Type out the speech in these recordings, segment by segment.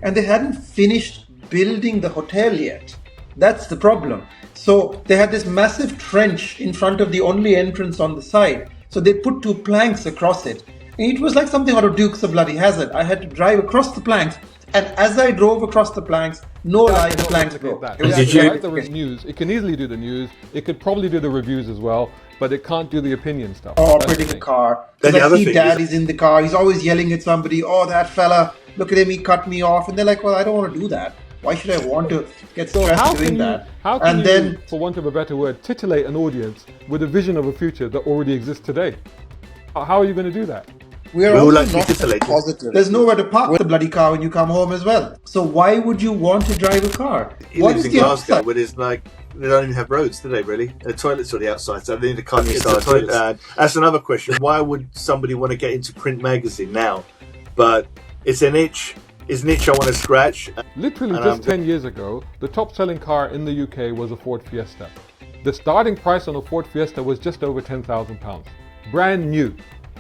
and they hadn't finished building the hotel yet. That's the problem. So they had this massive trench in front of the only entrance on the side. So they put 2 planks across it. It was like something out of Dukes of Bloody Hazzard. I had to drive across the planks, and as I drove across the planks, no lie, the planks broke. The reviews. It can easily do the news. It could probably do the reviews as well, but it can't do the opinion stuff. Or operating a car. Because I see Dad is in the car. He's always yelling at somebody. Oh, that fella! Look at him. He cut me off. And they're like, well, I don't want to do that. Why should I want to get stressed doing that? How can you, for want of a better word, titillate an audience with a vision of a future that already exists today? How are you going to do that? We are also not positive. There's nowhere to park the bloody car when you come home as well. So why would you want to drive a car? He lives in Glasgow, where there's they don't even have roads, do they really? The toilets are the outside, so they need a car inside toilet. That's another question. Why would somebody want to get into print magazine now? But it's an itch. It's an itch I want to scratch. Literally just 10 years ago, the top selling car in the UK was a Ford Fiesta. The starting price on a Ford Fiesta was just over £10,000. Brand new.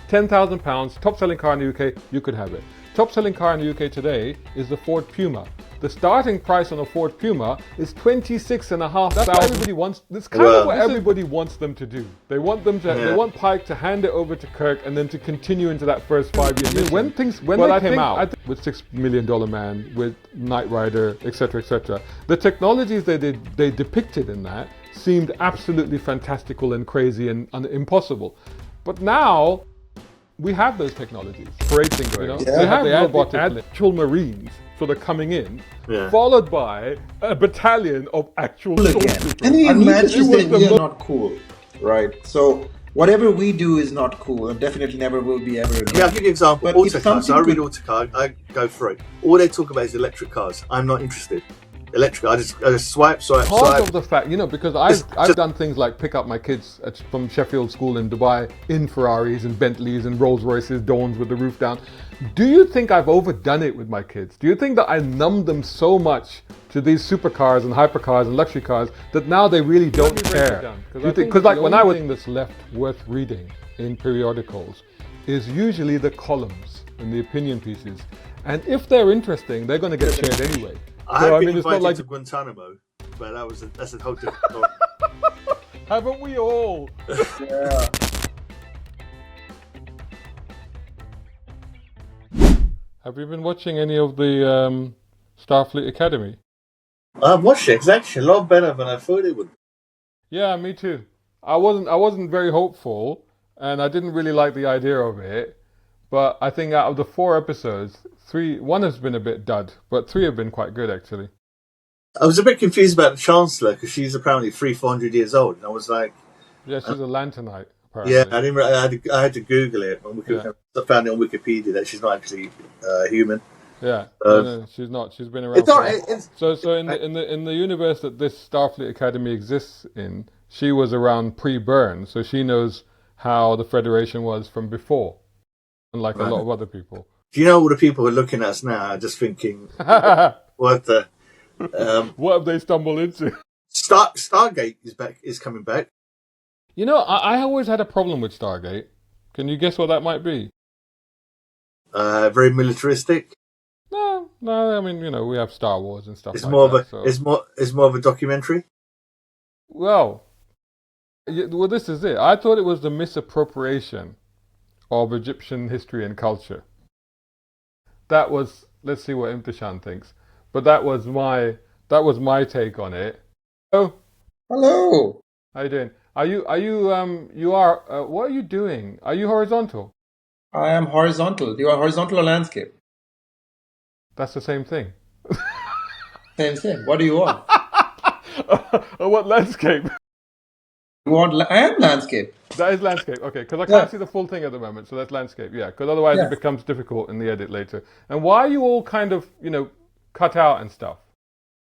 £10,000, top selling car in the UK, you could have it. Top selling car in the UK today is the Ford Puma. The starting price on a Ford Puma is $26,500. That's what everybody wants. That's kind of what everybody wants them to do. They want them to. They want Pike to hand it over to Kirk and then to continue into that first 5-year mission. When they came out with $6 Million Man, with Knight Rider, etc., etc., the technologies they depicted in that seemed absolutely fantastical and crazy and impossible. But now we have those technologies. Parade thing going on. They have robotic actual Marines sort of coming in, followed by a battalion of actual Stormtroopers. And you imagine that we are not cool, right? So whatever we do is not cool, and definitely never will be ever again. Yeah, I'll give you an example. Autocars. I read Autocar. I go through it. All they talk about is electric cars. I'm not interested. Electric. I just swipe. Part of the fact, because I've done things like pick up my kids from Sheffield School in Dubai in Ferraris and Bentleys and Rolls Royces, Dawns with the roof down. Do you think I've overdone it with my kids? Do you think that I numbed them so much to these supercars and hypercars and luxury cars that now they really don't care? Because when I was that's left worth reading in periodicals is usually the columns and the opinion pieces, and if they're interesting, they're going to get shared anyway. I've been invited to Guantanamo, but that's a whole different story. Haven't we all? Yeah. Have you been watching any of the Starfleet Academy? I've watched it. It's actually a lot better than I thought it would. Yeah, me too. I wasn't very hopeful, and I didn't really like the idea of it. But I think out of the 4 episodes, 1 has been a bit dud, but 3 have been quite good actually. I was a bit confused about the Chancellor because she's apparently 300-400 years old, and I was like, yeah, she's a Lanternite. Apparently. Yeah, I had to Google it. I found it on Wikipedia that she's not actually human. Yeah, no, she's not. She's been around. So in the universe that this Starfleet Academy exists in, she was around pre-Burn, so she knows how the Federation was from before, unlike a lot of other people. Do you know all the people who are looking at us now are just thinking, what the? What have they stumbled into? Stargate is coming back. I always had a problem with Stargate. Can you guess what that might be? Very militaristic. No. I mean, we have Star Wars and stuff. It's more of a documentary. Well, this is it. I thought it was the misappropriation of Egyptian history and culture. That was. Let's see what Imthishan thinks. But that was my take on it. Oh, hello. How you doing? What are you doing? Are you horizontal? I am horizontal. Do you want horizontal or landscape? That's the same thing. Same. What do you want? I want landscape. I am landscape. That is landscape, okay, because I can't see the full thing at the moment, so that's landscape, yeah, because otherwise it becomes difficult in the edit later. And why are you all kind of, cut out and stuff?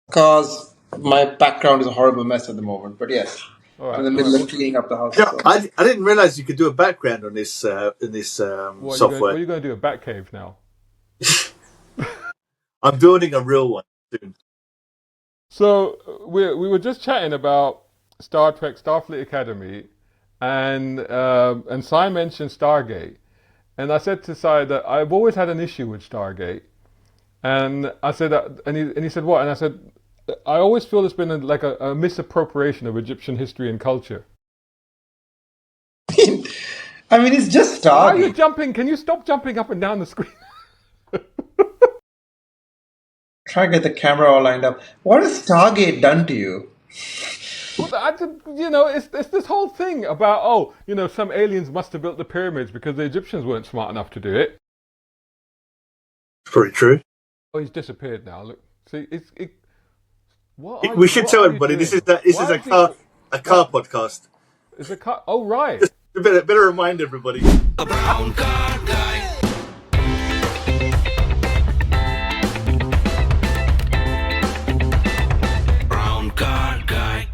Because my background is a horrible mess at the moment, but yes. Right. In the middle of cleaning up the house. Yeah, I didn't realize you could do a background on this software. What are you going to do, a Batcave now? I'm building a real one soon. So we were just chatting about Star Trek, Starfleet Academy, and Sai mentioned Stargate, and I said to Sai that I've always had an issue with Stargate, And I said, and he said, what? And I said, I always feel there's been a misappropriation of Egyptian history and culture. I mean, it's just Why are you Stargate. jumping? Can you stop jumping up and down the screen? Try to get the camera all lined up. What has Stargate done to you? It's this whole thing about, some aliens must have built the pyramids because the Egyptians weren't smart enough to do it. Pretty true. Oh, he's disappeared now. Look, see, We should tell everybody this is a car podcast. It's a car. Oh, right. Just better remind everybody. A brown car guy. Brown car guy.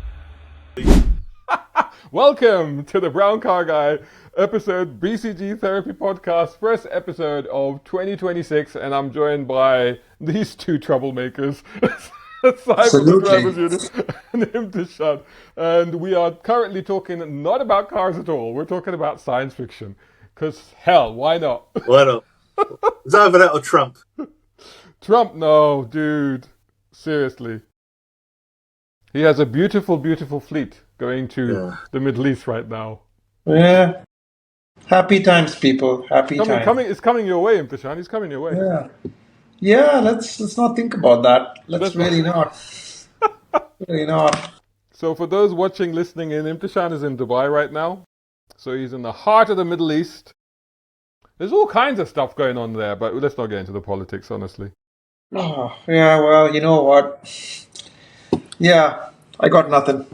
Welcome to the Brown Car Guy episode, BCG Therapy Podcast, first episode of 2026, and I'm joined by these two troublemakers, Sai from the Drivers Unit and Imthishan. And we are currently talking not about cars at all, we're talking about science fiction. Because, hell, why not? Why not? It's either that or Trump. Trump, no, dude. Seriously. He has a beautiful, beautiful fleet going to the Middle East right now. Yeah. Happy times, people. Happy times. It's coming your way, Imthishan. He's coming your way. Yeah. Yeah, let's not think about that. Let's really not. Really not. So for those watching, listening in, Imthishan is in Dubai right now. So he's in the heart of the Middle East. There's all kinds of stuff going on there, but let's not get into the politics, honestly. Oh, yeah, well, you know what? Yeah, I got nothing.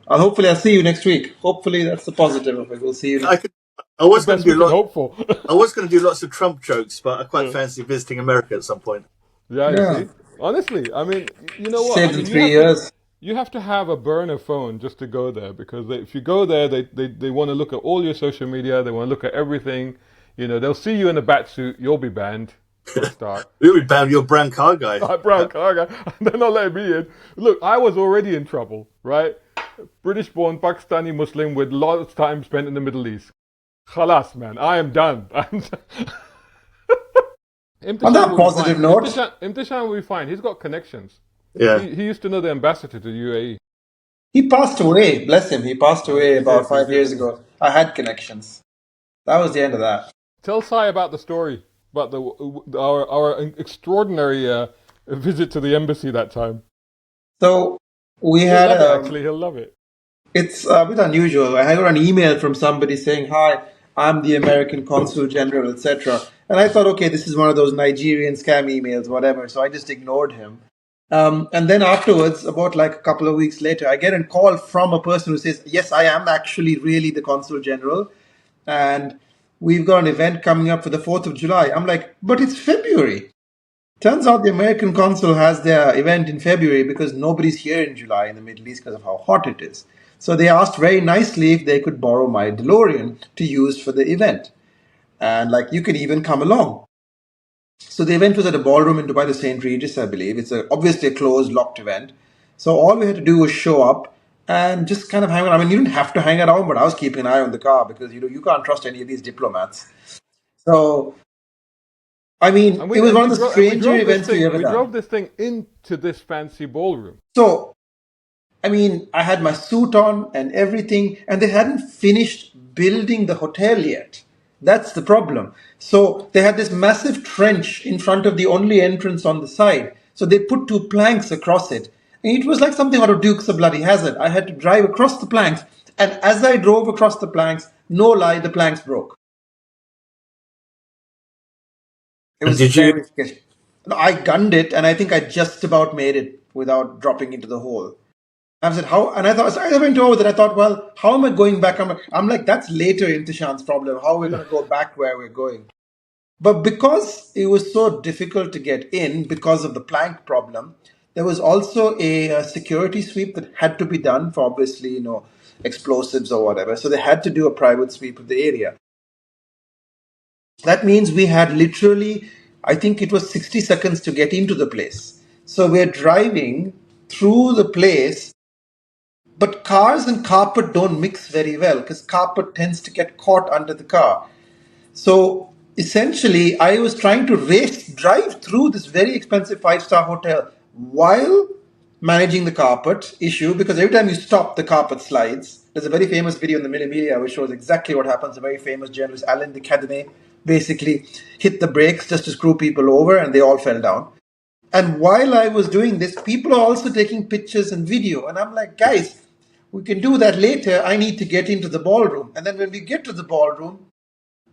Hopefully I'll see you next week. Hopefully that's the positive of it. We'll see you next week. I was going to do hopeful. I was going to do lots of Trump jokes, but I quite fancy visiting America at some point. Yeah, you see? Honestly, I mean, you know what? Saved in 3 years. You have to have a burner phone just to go there, because if you go there, they want to look at all your social media, they want to look at everything. They'll see you in a bat suit, you'll be banned. Start. You'll be banned, you're a brown car guy. Brown car guy. They're not letting me in. Look, I was already in trouble, right? British-born Pakistani Muslim with lots of time spent in the Middle East. Khalas, man, I am done. On that positive note, Imthishan will be fine. He's got connections. Yeah. He used to know the ambassador to UAE. he passed away. Bless him. He passed away about 5 years ago. I had connections. That was the end of that. Tell Sai about the story, about our extraordinary visit to the embassy that time. So we had Actually, he'll love it. It's a bit unusual. I got an email from somebody saying, "Hi, I'm the American Consul General, etc." And I thought, okay, this is one of those Nigerian scam emails, whatever. So I just ignored him. And then afterwards, about like a couple of weeks later, I get a call from a person who says, "Yes, I am actually really the Consul General. And we've got an event coming up for the 4th of July. I'm like, but it's February. Turns out the American consul has their event in February because nobody's here in July in the Middle East because of how hot it is. So they asked very nicely if they could borrow my DeLorean to use for the event. And you can even come along. So the event was at a ballroom in Dubai, the St. Regis, I believe. It's obviously a closed, locked event. So all we had to do was show up and just kind of hang around. I mean, you didn't have to hang around, but I was keeping an eye on the car because, you can't trust any of these diplomats. So, I mean, it was one of the stranger events we ever done. We drove this thing into this fancy ballroom. So, I mean, I had my suit on and everything, and they hadn't finished building the hotel yet. That's the problem. So they had this massive trench in front of the only entrance on the side. So they put 2 planks across it. And it was like something out of Dukes of Bloody Hazzard. I had to drive across the planks. And as I drove across the planks, no lie, the planks broke. It was very sketchy. I gunned it, and I think I just about made it without dropping into the hole. I said, how? And I thought, as I went over there, I thought, well, how am I going back? I'm like, that's later Imthishan's problem. How are we going to go back where we're going? But because it was so difficult to get in because of the plank problem, there was also a security sweep that had to be done for obviously, explosives or whatever. So they had to do a private sweep of the area. That means we had literally, I think it was 60 seconds to get into the place. So we're driving through the place. But cars and carpet don't mix very well because carpet tends to get caught under the car. So essentially, I was trying to drive through this very expensive five-star hotel while managing the carpet issue, because every time you stop, the carpet slides. There's a very famous video in the media which shows exactly what happens. A very famous journalist, Alain de Cadenet, basically hit the brakes just to screw people over, and they all fell down. And while I was doing this, people are also taking pictures and video. And I'm like, guys, we can do that later. I need to get into the ballroom. And then when we get to the ballroom,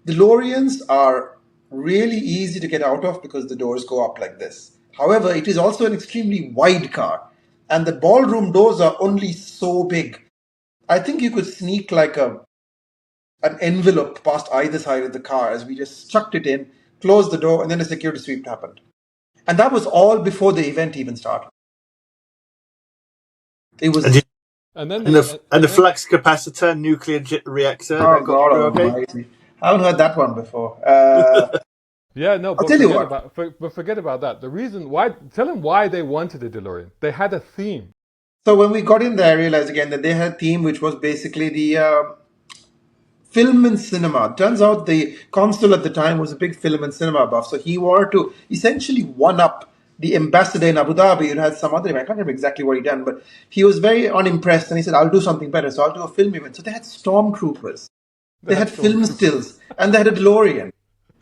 DeLoreans are really easy to get out of because the doors go up like this. However, it is also an extremely wide car. And the ballroom doors are only so big. I think you could sneak like an envelope past either side of the car as we just chucked it in, closed the door, and then a security sweep happened. And that was all before the event even started. It was... And then the flux capacitor, nuclear reactor. Oh, God almighty. I haven't heard that one before. Yeah, no, but I'll tell you what. Forget about that. The reason why, tell them why they wanted a DeLorean. They had a theme. So when we got in there, I realized again that they had a theme which was basically the film and cinema. Turns out the consul at the time was a big film and cinema buff. So he wanted to essentially one-up the ambassador in Abu Dhabi. Who had some other, I can't remember exactly what he done, but he was very unimpressed and he said, I'll do something better. So I'll do a film event. So they had Stormtroopers. They had film stills and they had a DeLorean.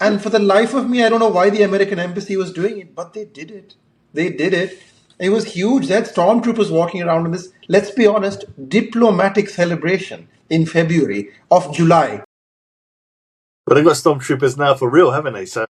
And for the life of me, I don't know why the American embassy was doing it, but they did it. They did it. It was huge. They had Stormtroopers walking around in this, let's be honest, diplomatic celebration in February of July. But they've got Stormtroopers now for real, haven't they? So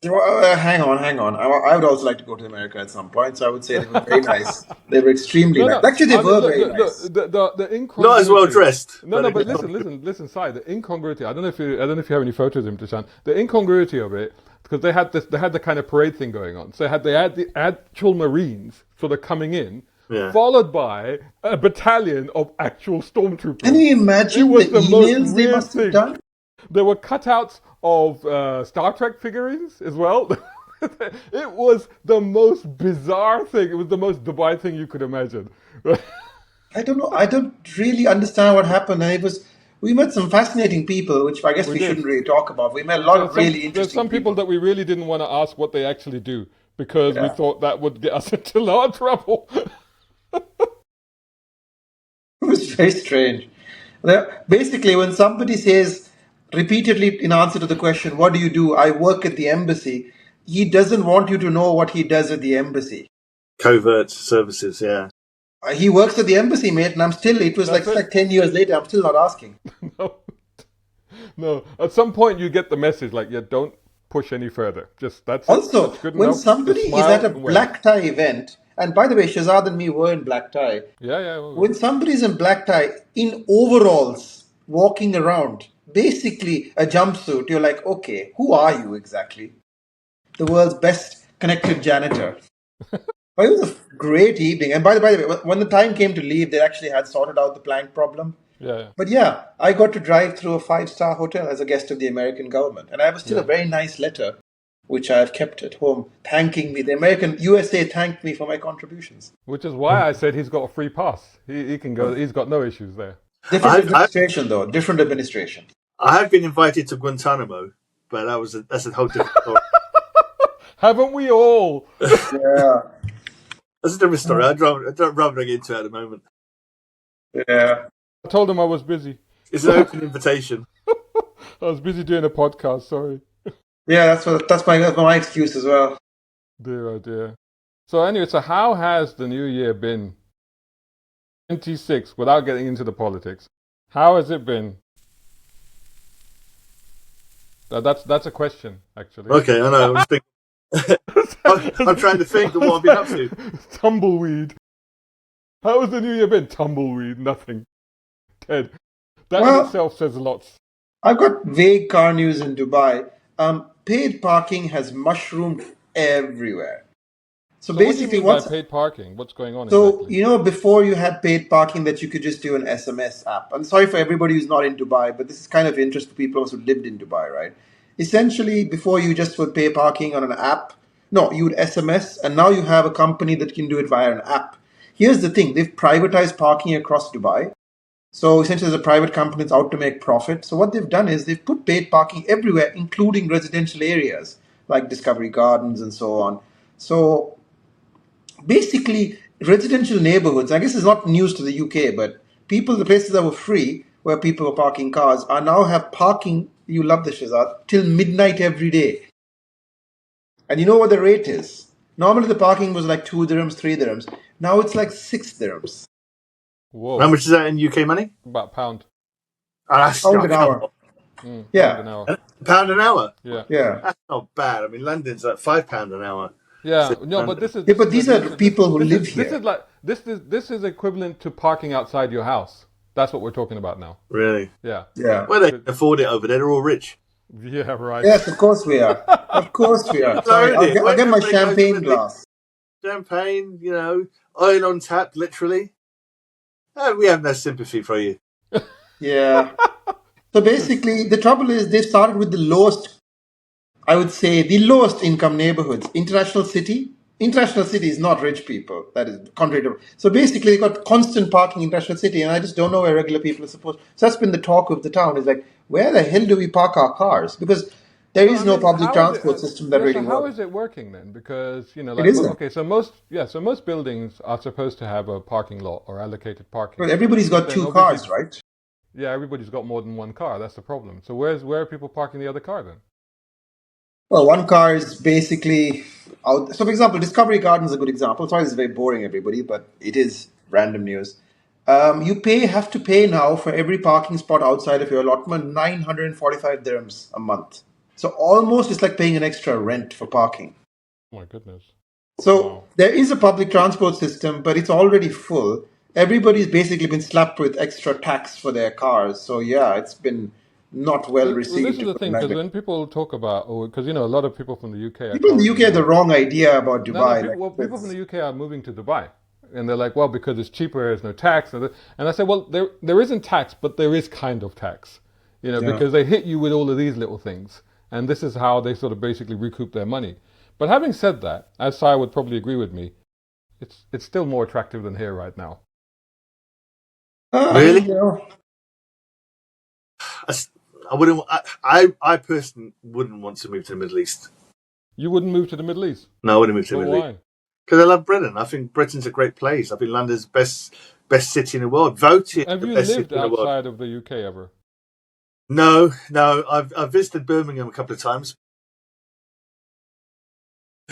hang on. I would also like to go to America at some point, so I would say they were very nice. They were extremely nice. Actually, they were very nice. The incongruity. Not as well dressed. No, but listen, Si, the incongruity. I don't know if you have any photos of Imthishan. The incongruity of it, because they had the kind of parade thing going on. So they had the actual Marines sort of coming in, followed by a battalion of actual Stormtroopers. Can you imagine the emails they must have done? There were cutouts of Star Trek figurines as well. It was the most bizarre thing. It was the most Dubai thing you could imagine. I don't know. I don't really understand what happened. And we met some fascinating people, which I guess we shouldn't really talk about. We met a lot of really interesting There's some people that we really didn't want to ask what they actually do because we thought that would get us into a lot of trouble. It was very strange. Basically, when somebody says repeatedly in answer to the question, what do you do? I work at the embassy. He doesn't want you to know what he does at the embassy. Covert services, yeah. He works at the embassy, mate, and it was like 10 years later, I'm still not asking. No. At some point you get the message, don't push any further. That's good when enough. Somebody is at a black tie event, and by the way, Shazad and me were in black tie. Yeah. When somebody's in black tie, in overalls, walking around, basically a jumpsuit, you're like, okay, who are you exactly? The world's best connected janitor. But it was a great evening. And by the way, when the time came to leave, they actually had sorted out the plank problem. Yeah. But yeah, I got to drive through a 5-star hotel as a guest of the American government. And I have still a very nice letter, which I have kept at home, thanking me. The USA thanked me for my contributions. Which is why I said he's got a free pass. He can go. He's got no issues there. Different administration. I have been invited to Guantanamo, but that's a whole different story. Haven't we all? Yeah. That's a different story. I'd rather get into it at the moment. Yeah. I told him I was busy. It's an open invitation. I was busy doing a podcast, sorry. Yeah, that's my excuse as well. Dear, oh dear. So anyway, how has the new year been? 26, without getting into the politics. How has it been? That's a question, actually. Okay, I know. I'm trying to think of what I've been up to. Tumbleweed. How has the new year been? Tumbleweed, nothing. Dead. That in itself says lots. I've got vague car news in Dubai. Paid parking has mushroomed everywhere. So basically, what do you mean by paid parking? What's going on? So, exactly? Before you had paid parking that you could just do an SMS app. I'm sorry for everybody who's not in Dubai, but this is kind of interest for people who lived in Dubai, right? Essentially, before you just would pay parking on an app. No, you would SMS, and now you have a company that can do it via an app. Here's the thing. They've privatized parking across Dubai. So essentially, there's a private company that's out to make profit. So what they've done is they've put paid parking everywhere, including residential areas like Discovery Gardens and so on. So basically, residential neighborhoods, I guess it's not news to the UK, but the places that were free, where people were parking cars, are now have parking, you love the Shazad, till midnight every day. And you know what the rate is? Normally the parking was like 2 dirhams, 3 dirhams. Now it's like 6 dirhams. Whoa. How much is that in UK money? About £1. Oh, that's Pound not, an come hour. on. £1 an Yeah. hour. £1 an hour? Yeah. Yeah. That's not bad. I mean, London's like £5 an hour. Yeah. So No, but this is. Yeah, but these are people who live This here. is like this is equivalent to parking outside your house. That's what we're talking about now. Really? Yeah. Yeah. Well, they can afford it over there. They're all rich. Yeah. Right. Yes, of course we are. Of course we are. Sorry, I'll get my champagne glass. Champagne, oil on tap, literally. We have no sympathy for you. Yeah. So basically, the trouble is they started with the lowest, I would say, the lowest income neighborhoods. International City. International City is not rich people. That is contrary to. So basically, they got constant parking in International City, and I just don't know where regular people are supposed. So that's been the talk of the town. Is like, where the hell do we park our cars? Because there is no public transport system that really so how works. is it working then? Because It isn't. okay, so most buildings are supposed to have a parking lot or allocated parking. Well, everybody's got Then 2 obviously- cars, right? Yeah, everybody's got more than one car. That's the problem. So where are people parking the other car then? Well, one car is basically out. So, for example, Discovery Garden is a good example. Sorry, this is very boring, everybody, but it is random news. You have to pay now for every parking spot outside of your allotment 945 dirhams a month. So almost it's like paying an extra rent for parking. Oh my goodness. So Wow. there is a public transport system, but it's already full. Everybody's basically been slapped with extra tax for their cars. So yeah, it's been not well received. Well, this is the thing, because when people talk about, because a lot of people from the UK are people in the UK have the wrong idea about No, Dubai. people from the UK are moving to Dubai, and they're like, well, because it's cheaper, there's no tax, and I say, well, there isn't tax, but there is kind of tax, because they hit you with all of these little things, and this is how they sort of basically recoup their money. But having said that, as Sai would probably agree with me, it's still more attractive than here right now. Really? You know, I wouldn't. I personally wouldn't want to move to the Middle East. You wouldn't move to the Middle East? No, I wouldn't move to the Well, Middle why? East because I love Britain. I think Britain's a great place. I think London's best city in the world. Voted Have the you best lived city in the world. outside of the UK ever? No. I've visited Birmingham a couple of times.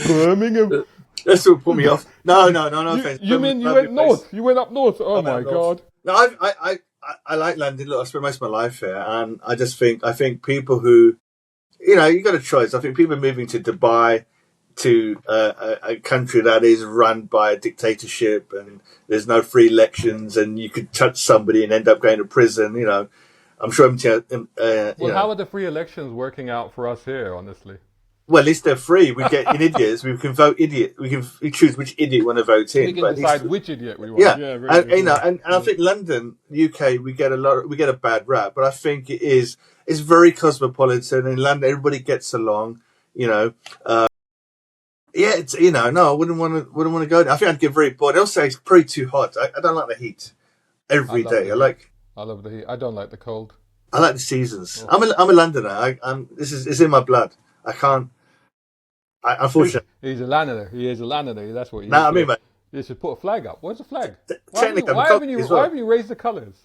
Birmingham? That's what put me off. No offense. You mean you Birmingham's went a place. north? You went up north? Oh I went my up north. God. No, I like London. Look, I spent most of my life here, and I think people who, you got a choice. I think people are moving to Dubai, to a country that is run by a dictatorship, and there's no free elections, and you could touch somebody and end up going to prison. I'm sure Well, how are the free elections working out for us here, honestly? well, at least they're free. We get in idiots. We can vote idiot. We choose which idiot we want to vote in. We can but at decide least- which idiot we want. Yeah, very and, good. and I think London, UK, we get a bad rap, but I think it's very cosmopolitan. In London, everybody gets along. Yeah, it's no, I wouldn't want to go there. I think I'd get very bored. Also, it's pretty too hot. I don't like the heat every love day. the I heat. like I love the heat. I don't like the cold. the seasons. I'm a Londoner. It's in my blood. I can't. Unfortunately, He's a Londoner. He is a Londoner. That's what he is. I mean, mate, You should put a flag up. Where's the flag? technically, I'm Why a haven't you as well. raised the colours?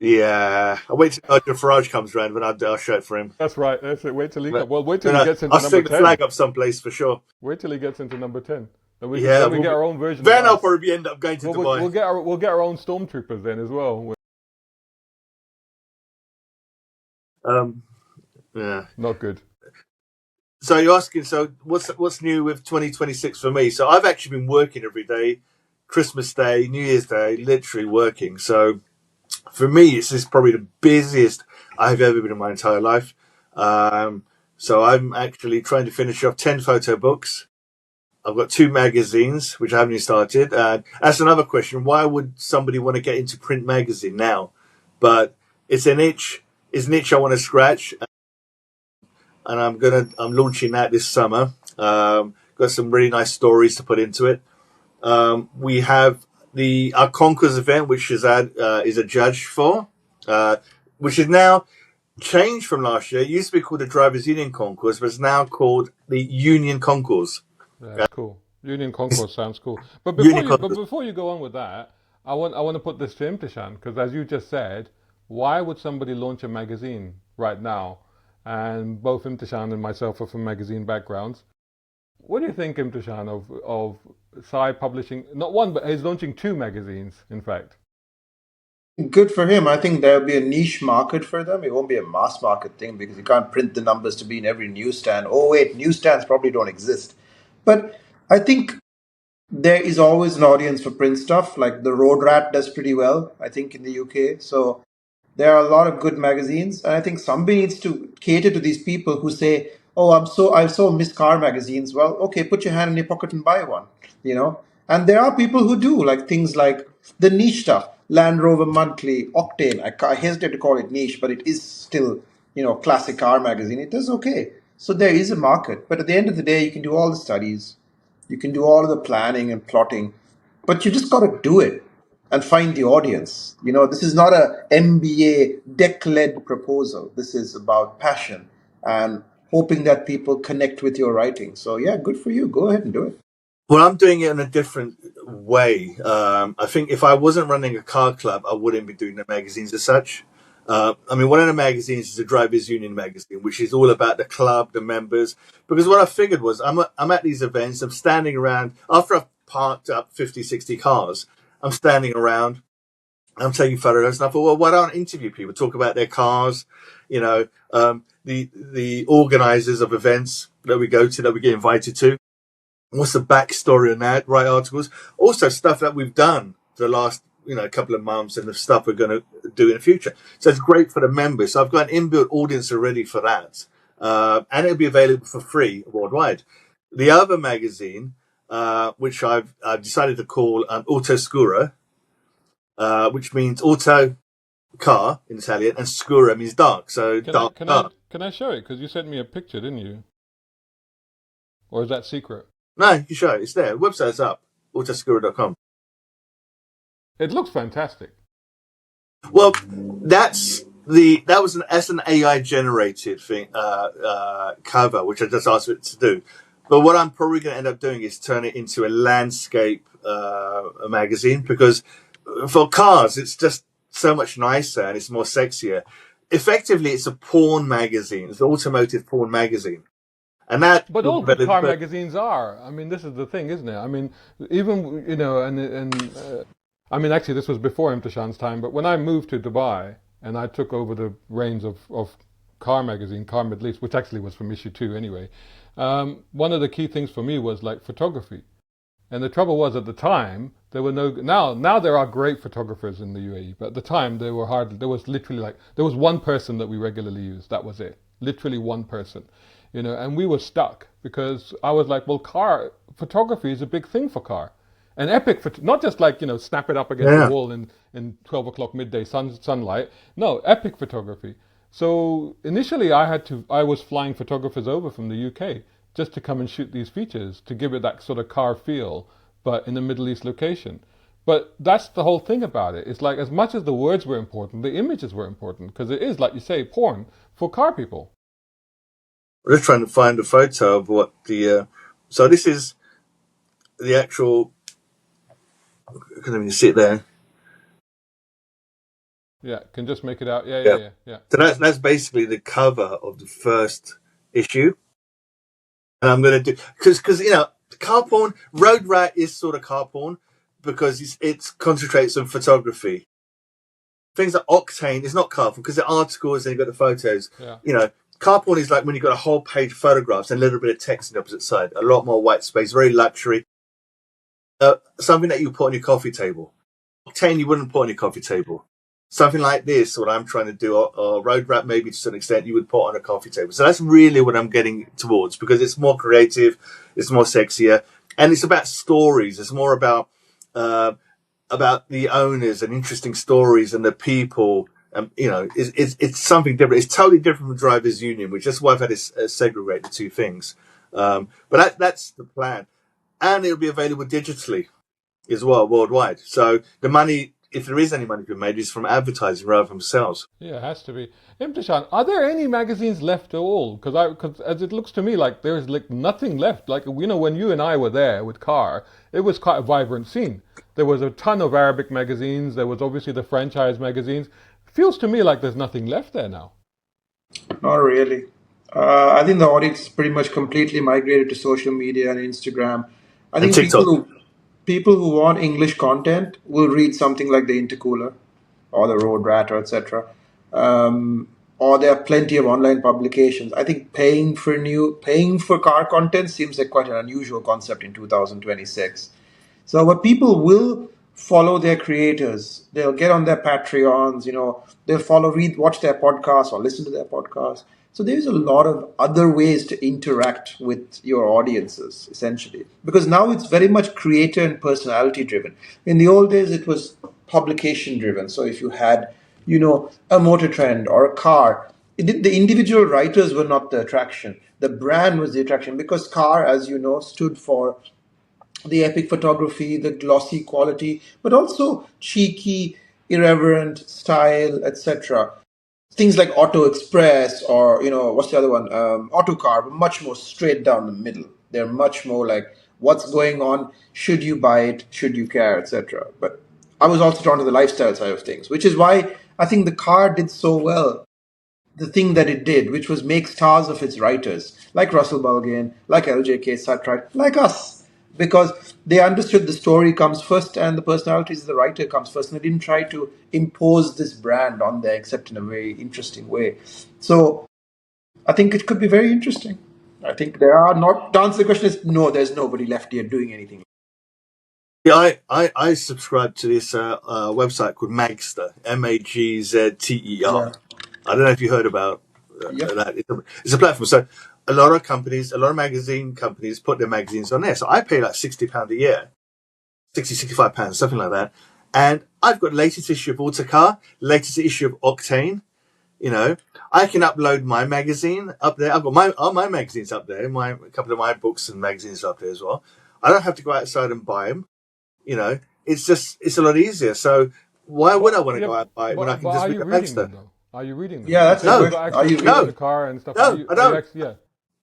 Yeah, I wait till Nigel Farage comes round when I'll show it for him. That's right. That's it. Wait till he But- wait till Then he gets into I'll number stick the 10. flag up someplace for sure. Wait till he gets into number 10. Then we Yeah, get our own version. Then of I'll us. probably end up going to Well, Dubai. we'll get our own Stormtroopers then as well. Yeah. Not good. So you're asking, what's new with 2026 for me? So I've actually been working every day, Christmas Day, New Year's Day, literally working. So for me, this is probably the busiest I've ever been in my entire life. So I'm actually trying to finish off 10 photo books. I've got 2 magazines, which I haven't even started. And that's another question. Why would somebody want to get into print magazine now? But it's an itch. It's an itch I want to scratch. And I'm launching that this summer. Got some really nice stories to put into it. We have our Concours event, which is a judge for, which is now changed from last year. It used to be called the Drivers Union Concours, but it's now called the Union Concours. That's cool. Union Concourse sounds cool. But Union before Concours. you go on with that, I want to put this to Imthishan, because as you just said, why would somebody launch a magazine right now? And both Imthishan and myself are from magazine backgrounds. What do you think, Imthishan, of Sai publishing not one, but he's launching 2 magazines, in fact? Good for him. I think there'll be a niche market for them. It won't be a mass market thing because you can't print the numbers to be in every newsstand. Oh, wait, newsstands probably don't exist. But I think there is always an audience for print stuff. Like the Road Rat does pretty well, I think, in the UK. So there are a lot of good magazines, and I think somebody needs to cater to these people who say, "Oh, I so miss car magazines." Well, okay, put your hand in your pocket and buy one, you know. And there are people who do like things like the niche stuff, Land Rover Monthly, Octane. I hesitate to call it niche, but it is still, classic car magazine. It does okay. So there is a market, but at the end of the day, you can do all the studies, you can do all of the planning and plotting, but you just got to do it and find the audience. This is not a MBA deck-led proposal. This is about passion and hoping that people connect with your writing. So yeah, good for you. Go ahead and do it. Well, I'm doing it in a different way. I think if I wasn't running a car club, I wouldn't be doing the magazines as such. One of the magazines is the Drivers Union magazine, which is all about the club, the members. Because what I figured was I'm at these events, I'm standing around, after I've parked up 50, 60 cars, I'm standing around, I'm taking photos, and I thought, well, why don't I interview people, talk about their cars, the organizers of events that we go to, that we get invited to. What's the backstory on that? Write articles. Also stuff that we've done for the last, couple of months and the stuff we're going to do in the future. So it's great for the members. So I've got an inbuilt audience already for that. And it'll be available for free worldwide. The other magazine, which I've decided to call Auto Scura, which means auto car in Italian, and scura means dark. So can I show it? Because you sent me a picture, didn't you? Or is that secret? No, you can show it. It's there. The website's up. Autoscura.com. It looks fantastic. Well, that's an AI generated thing cover, which I just asked it to do. But what I'm probably going to end up doing is turn it into a landscape magazine, because for cars it's just so much nicer and it's more sexier. Effectively, it's a porn magazine. It's an automotive porn magazine. But all good car magazines are. This is the thing, isn't it? Even, actually, this was before Imtishan's time, but when I moved to Dubai and I took over the reins of car magazine, Car Middle East, which actually was from issue 2 anyway, one of the key things for me was like photography. And the trouble was, at the time, there were now there are great photographers in the UAE, but at the time there was one person that we regularly used. That was it. Literally one person. And we were stuck because I was like, well, car photography is a big thing for car. And epic, not just like, snap it up against the wall in 12 o'clock midday sunlight. No, epic photography. So initially I was flying photographers over from the UK just to come and shoot these features to give it that sort of car feel, but in a Middle East location. But that's the whole thing about it. It's like, as much as the words were important, the images were important, because it is, like you say, porn for car people. We're just trying to find a photo of what so this is the actual, can you see it there? Yeah, can just make it out. Yeah. So that's basically the cover of the first issue. And I'm going to do, because car porn, Road Rat is sort of car porn because it concentrates on photography. Things like Octane is not car porn because the articles and you've got the photos. Yeah. Car porn is like when you've got a whole page of photographs and a little bit of text on the opposite side. A lot more white space, very luxury. Something that you put on your coffee table. Octane you wouldn't put on your coffee table. Something like this, what I'm trying to do, or Road Rat maybe to some extent, you would put on a coffee table. So that's really what I'm getting towards, because it's more creative, it's more sexier, and it's about stories. It's more about the owners and interesting stories and the people. It's something different. It's totally different from Drivers Union, which is why I've had to segregate the two things. But that's the plan, and it'll be available digitally. as well worldwide. So the money, if there is any money to be made, is from advertising rather than sales. Yeah, it has to be. Imthishan, are there any magazines left at all? Because as it looks to me like there's like nothing left. Like, you know, when you and I were there with Car, it was quite a vibrant scene. There was a ton of Arabic magazines. There was obviously the franchise magazines. Feels to me like there's nothing left there now. Not really. I think the audience pretty much completely migrated to social media and Instagram. I And think TikTok. people who want English content will read something like the Intercooler or the Road Rat or etc. Or there are plenty of online publications. I think paying for car content seems like quite an unusual concept in 2026. So, but people will follow their creators. They'll get on their Patreons, they'll watch their podcasts or listen to their podcasts. So there's a lot of other ways to interact with your audiences, essentially. Because now it's very much creator and personality driven. In the old days, it was publication driven. So if you had, a motor trend or a car, the individual writers were not the attraction. The brand was the attraction because car, as you know, stood for the epic photography, the glossy quality, but also cheeky, irreverent style, etc. Things like Auto Express or, what's the other one? Autocar, but much more straight down the middle. They're much more like, what's going on? Should you buy it? Should you care, etc. But I was also drawn to the lifestyle side of things, which is why I think the car did so well. The thing that it did, which was make stars of its writers, like Russell Bulgin, like LJK Satright, like us, because they understood the story comes first and the personalities of the writer comes first, and they didn't try to impose this brand on there except in a very interesting way. So I think it could be very interesting. I think there are not. To answer the question is no, there's nobody left here doing anything. Yeah, I subscribe to this website called Magster, Magzter. Yeah. I don't know if you heard about Yep. that. It's a platform. So a lot of magazine companies put their magazines on there. So I pay like £60 a year, £65, something like that. And I've got latest issue of Autocar, latest issue of Octane. I can upload my magazine up there. I've got all my magazines up there. A couple of my books and magazines up there as well. I don't have to go outside and buy them. It's a lot easier. So why would I want to go out and buy it when I can just read a Magster? Are you reading them? Yeah, that's No. a good. Are you reading No. the car and stuff? No, I don't. Yeah.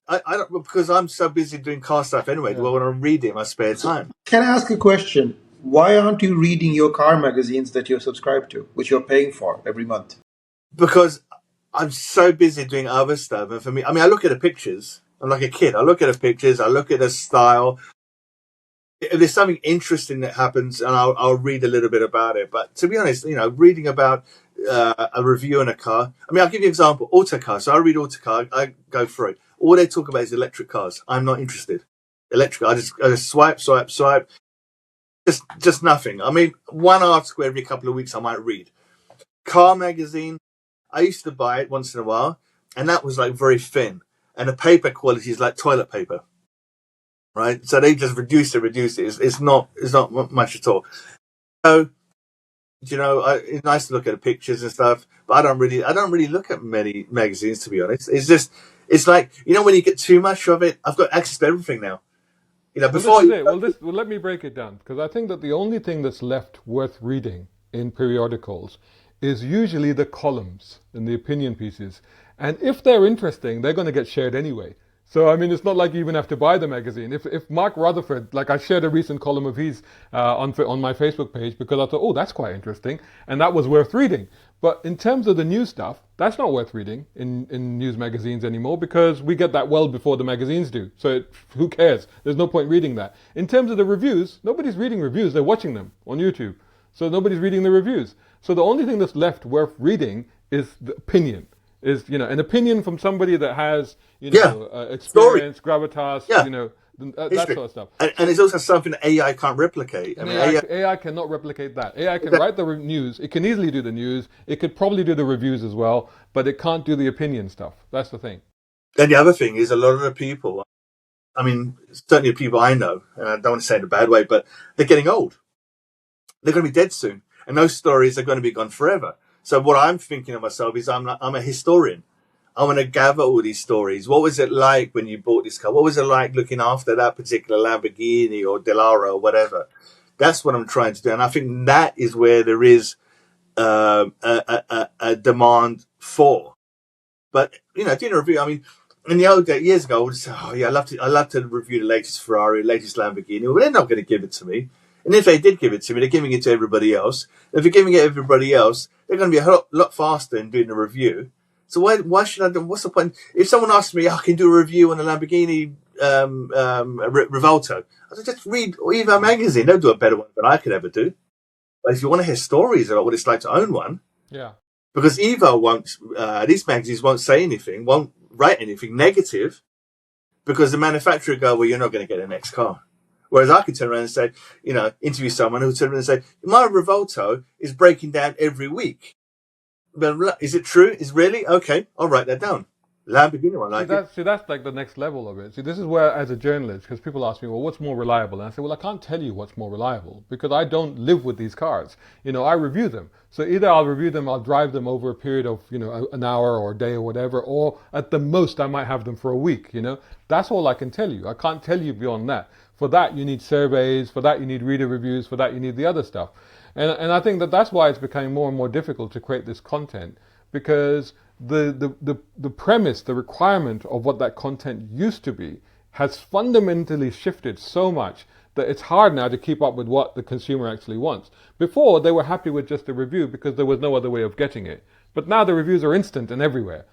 I don't, because I'm so busy doing car stuff anyway. Do I want to read it in my spare time? Can I ask a question? Why aren't you reading your car magazines that you're subscribed to, which you're paying for every month? Because I'm so busy doing other stuff. And for me, I look at the pictures. I'm like a kid. I look at the pictures. I look at the style. If there's something interesting that happens, and I'll read a little bit about it. But to be honest, reading about a review on a car. I'll give you an example. Autocar. So I read Autocar. I go through it. All they talk about is electric cars. I'm not interested. Electric. I just swipe. Just nothing. One article every couple of weeks I might read. Car magazine. I used to buy it once in a while, and that was like very thin, and the paper quality is like toilet paper. Right, so they just reduce it. It's not much at all. So, it's nice to look at the pictures and stuff, but I don't really look at many magazines, to be honest. It's like when you get too much of it. I've got access to everything now. Before. Well, let me break it down, because I think that the only thing that's left worth reading in periodicals is usually the columns and the opinion pieces, and if they're interesting, they're going to get shared anyway. So, it's not like you even have to buy the magazine. If Mark Rutherford, like I shared a recent column of his on my Facebook page because I thought, oh, that's quite interesting, and that was worth reading. But in terms of the news stuff, that's not worth reading in news magazines anymore because we get that well before the magazines do. So who cares? There's no point reading that. In terms of the reviews, nobody's reading reviews. They're watching them on YouTube. So nobody's reading the reviews. So the only thing that's left worth reading is the opinion. Is an opinion from somebody that has experience, gravitas, that sort of stuff. And it's also something that AI can't replicate. AI cannot replicate that. AI can write the news. It can easily do the news. It could probably do the reviews as well, but it can't do the opinion stuff. That's the thing. And the other thing is a lot of the people. Certainly the people I know, and I don't want to say it in a bad way, but they're getting old. They're going to be dead soon, and those stories are going to be gone forever. So what I'm thinking of myself is I'm a historian. I want to gather all these stories. What was it like when you bought this car? What was it like looking after that particular Lamborghini or DeLorean or whatever? That's what I'm trying to do, and I think that is where there is a demand for. But doing a review. I mean, in the old days, years ago, I would say, "Oh yeah, I love to review the latest Ferrari, latest Lamborghini." Well, they're not going to give it to me, and if they did give it to me, they're giving it to everybody else. And if they're giving it to everybody else, they're going to be a lot faster in doing a review. So why should I do? What's the point? If someone asks me, I can do a review on a Lamborghini Revolto, I said, just read Evo magazine. They'll do a better one than I could ever do. But if you want to hear stories about what it's like to own one, yeah, because Evo won't, these magazines won't say anything, won't write anything negative, because the manufacturer go, well, you're not going to get the next car. Whereas I could turn around and say, interview someone who would turn around and say, my Revolto is breaking down every week. But is it true? Is really? Okay, I'll write that down. Lamborghini, I like it. See, that's like the next level of it. See, this is where, as a journalist, because people ask me, well, what's more reliable? And I say, well, I can't tell you what's more reliable because I don't live with these cars. I review them. So either I'll review them, I'll drive them over a period of, an hour or a day or whatever, or at the most I might have them for a week, That's all I can tell you. I can't tell you beyond that. For that, you need surveys. For that, you need reader reviews. For that, you need the other stuff. And I think that's why it's becoming more and more difficult to create this content, because the premise, the requirement of what that content used to be has fundamentally shifted so much that it's hard now to keep up with what the consumer actually wants. Before, they were happy with just a review because there was no other way of getting it. But now the reviews are instant and everywhere.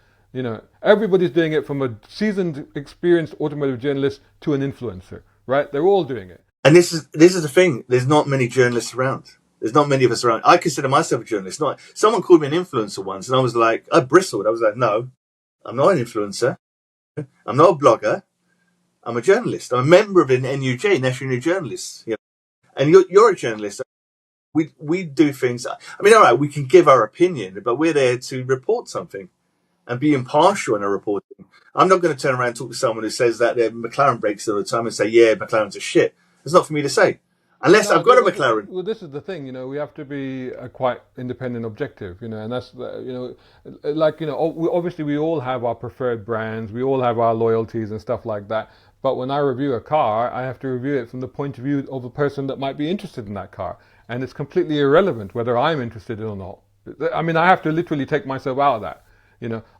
Everybody's doing it, from a seasoned, experienced automotive journalist to an influencer, right? They're all doing it. And this is the thing. There's not many journalists around. There's not many of us around. I consider myself a journalist. Someone called me an influencer once, and I was like, I bristled. I was like, no, I'm not an influencer. I'm not a blogger. I'm a journalist. I'm a member of an NUJ, National Union of Journalists. And you're a journalist. We do things. I mean, all right, we can give our opinion, but we're there to report something and be impartial in our reporting. I'm not going to turn around and talk to someone who says that their McLaren breaks all the time and say, yeah, McLaren's a shit. It's not for me to say. Unless I've got a McLaren. Well, this is the thing, we have to be quite independent, objective, and that's, obviously we all have our preferred brands, we all have our loyalties and stuff like that. But when I review a car, I have to review it from the point of view of a person that might be interested in that car. And it's completely irrelevant whether I'm interested in it or not. I mean, I have to literally take myself out of that.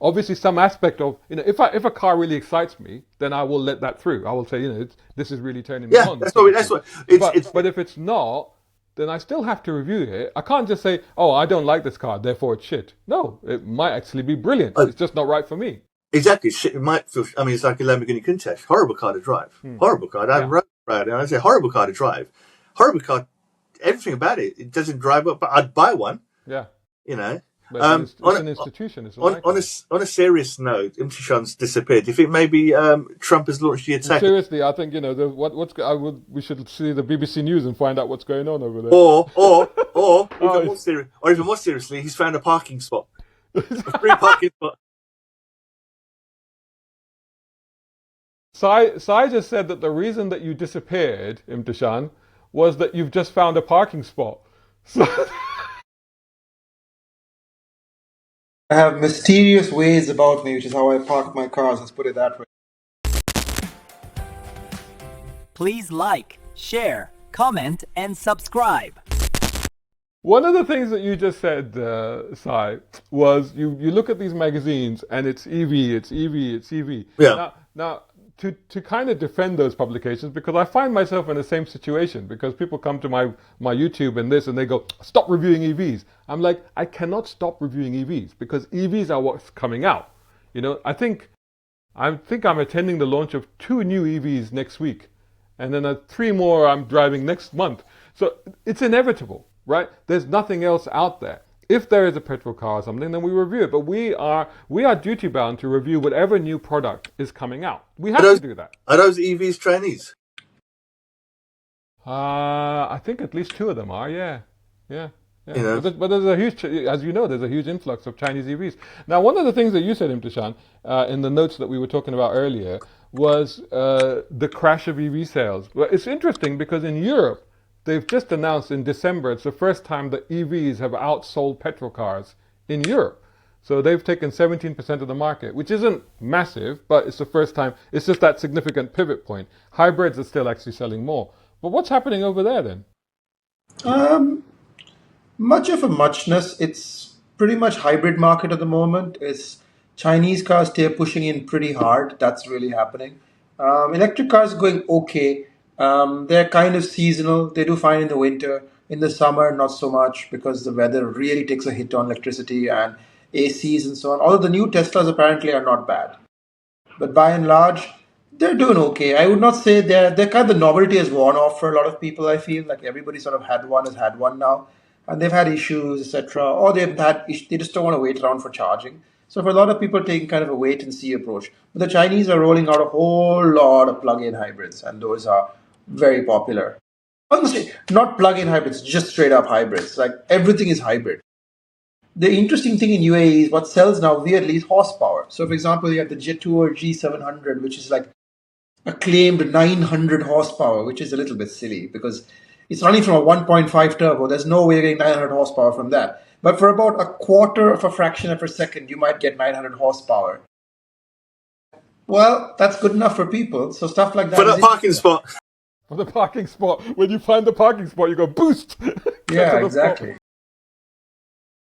Obviously some aspect of, if a car really excites me, then I will let that through. I will say, this is really turning me on. That's what but if it's not, then I still have to review it. I can't just say, oh, I don't like this car, therefore it's shit. No, it might actually be brilliant. It's just not right for me. Exactly. It might feel, I mean, it's like a Lamborghini Countach. Horrible car to drive. Horrible car. I rode it, and I say horrible car to drive. Horrible car, everything about it. It doesn't drive up, but I'd buy one. Yeah. But it's an institution. It's on a serious note, Imthishan's disappeared. Do you think maybe Trump has launched the attack? Seriously, I think we should see the BBC News and find out what's going on over there. Or even more seriously, he's found a parking spot, a free parking spot. Sai just said that the reason that you disappeared, Imthishan, was that you've just found a parking spot. So I have mysterious ways about me, which is how I park my cars, let's put it that way. Please like, share, comment, and subscribe. one of the things that you just said, Sai, was you look at these magazines and it's EV, it's EV, it's EV. Yeah. Now to kind of defend those publications, because I find myself in the same situation, because people come to my YouTube and this and they go, stop reviewing EVs. I'm like, I cannot stop reviewing EVs because EVs are what's coming out. I think I'm attending the launch of 2 new EVs next week, and then 3 more I'm driving next month. So it's inevitable, right? There's nothing else out there. If there is a petrol car or something, then we review it. But we are duty bound to review whatever new product is coming out. We have to do that. Are those EVs Chinese? I think at least 2 of them are. Yeah. But there's a huge, as you know, there's a huge influx of Chinese EVs. Now, one of the things that you said, Imthishan, in the notes that we were talking about earlier, was the crash of EV sales. Well, it's interesting because in Europe, they've just announced in December, it's the first time that EVs have outsold petrol cars in Europe. So they've taken 17% of the market, which isn't massive, but it's the first time. It's just that significant pivot point. Hybrids are still actually selling more. But what's happening over there then? Um, Much of a muchness. It's pretty much hybrid market at the moment. It's Chinese cars they're pushing in pretty hard. That's really happening. Electric cars are going okay. They're kind of seasonal. They do fine in the winter. In the summer, not so much because the weather really takes a hit on electricity and ACs and so on. Although the new Teslas apparently are not bad, but by and large, they're doing okay. I would not say they're kind of the novelty has worn off for a lot of people. I feel like everybody sort of has had one now, and they've had issues, etc. Or they just don't want to wait around for charging. So for a lot of people, taking kind of a wait and see approach. But the Chinese are rolling out a whole lot of plug-in hybrids, and those are very popular. Honestly, not plug-in hybrids, just straight up hybrids. Like everything is hybrid. The interesting thing in UAE is what sells now weirdly is horsepower. So, for example, you have the Jetour G700, which is like a claimed 900 horsepower, which is a little bit silly because it's running from a 1.5 turbo. There's no way you're getting 900 horsepower from that. But for about a quarter of a fraction of a second, you might get 900 horsepower. Well, that's good enough for people. So stuff like that. For that parking spot. For the parking spot, when you find the parking spot, you go boost. Yeah, exactly.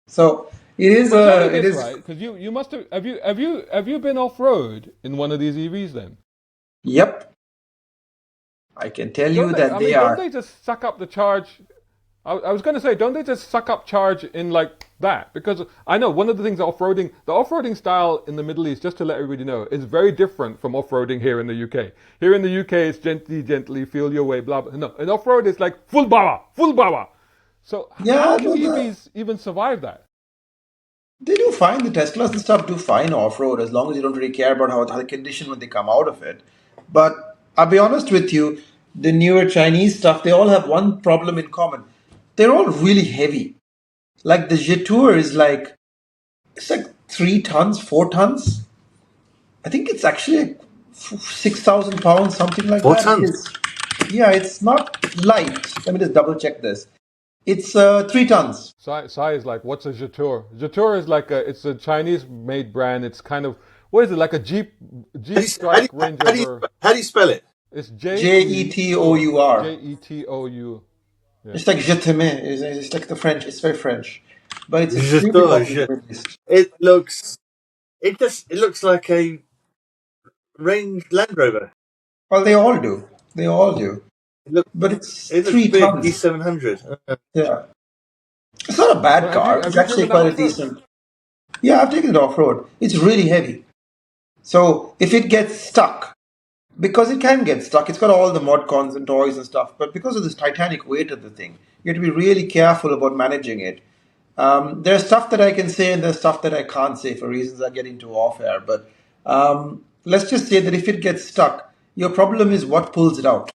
So it is it is right because you must have you been off road in one of these EVs then? Yep. I can tell you that they don't are. they just suck up the charge? I was going to say, don't they just suck up charge in like that? Because I know one of the things the off-roading style in the Middle East, just to let everybody know, is very different from off-roading here in the UK. Here in the UK, it's gently, feel your way, blah, blah. No, in off-road, it's like full power. So Yeah, how do no, EVs even survive that? they do fine. The Teslas and stuff do fine off road as long as you don't really care about how the condition when they come out of it. But I'll be honest with you, the newer Chinese stuff, they all have one problem in common. They're all really heavy. Like the Jetour is like, it's like 3 tons, 4 tons. I think it's actually like 6,000 pounds, something like 4 tons. Yeah, it's not light. Let me just double check this. It's 3 tons. Sai is like, what's a Jetour? Jetour is like it's a Chinese-made brand. It's kind of, what is it, like a Jeep Strike Range Rover? How do you spell it? It's Jetour. Jetou. Yeah. It's like je t'aime. It's like the French. It's very French, but it's extremely J'adore, popular in the Middle East. It looks like a Range Land Rover. Well, they all do. They all do. But it's It looks three big. tons. D700. Yeah, it's not a bad So car. have It's you actually driven quite that a off-road? decent. Yeah, I've taken it off road. It's really heavy. So if it gets stuck, because it can get stuck, it's got all the mod cons and toys and stuff. But because of this titanic weight of the thing, you have to be really careful about managing it. There's stuff that I can say and there's stuff that I can't say for reasons I get into off air. But let's just say that if it gets stuck, your problem is what pulls it out.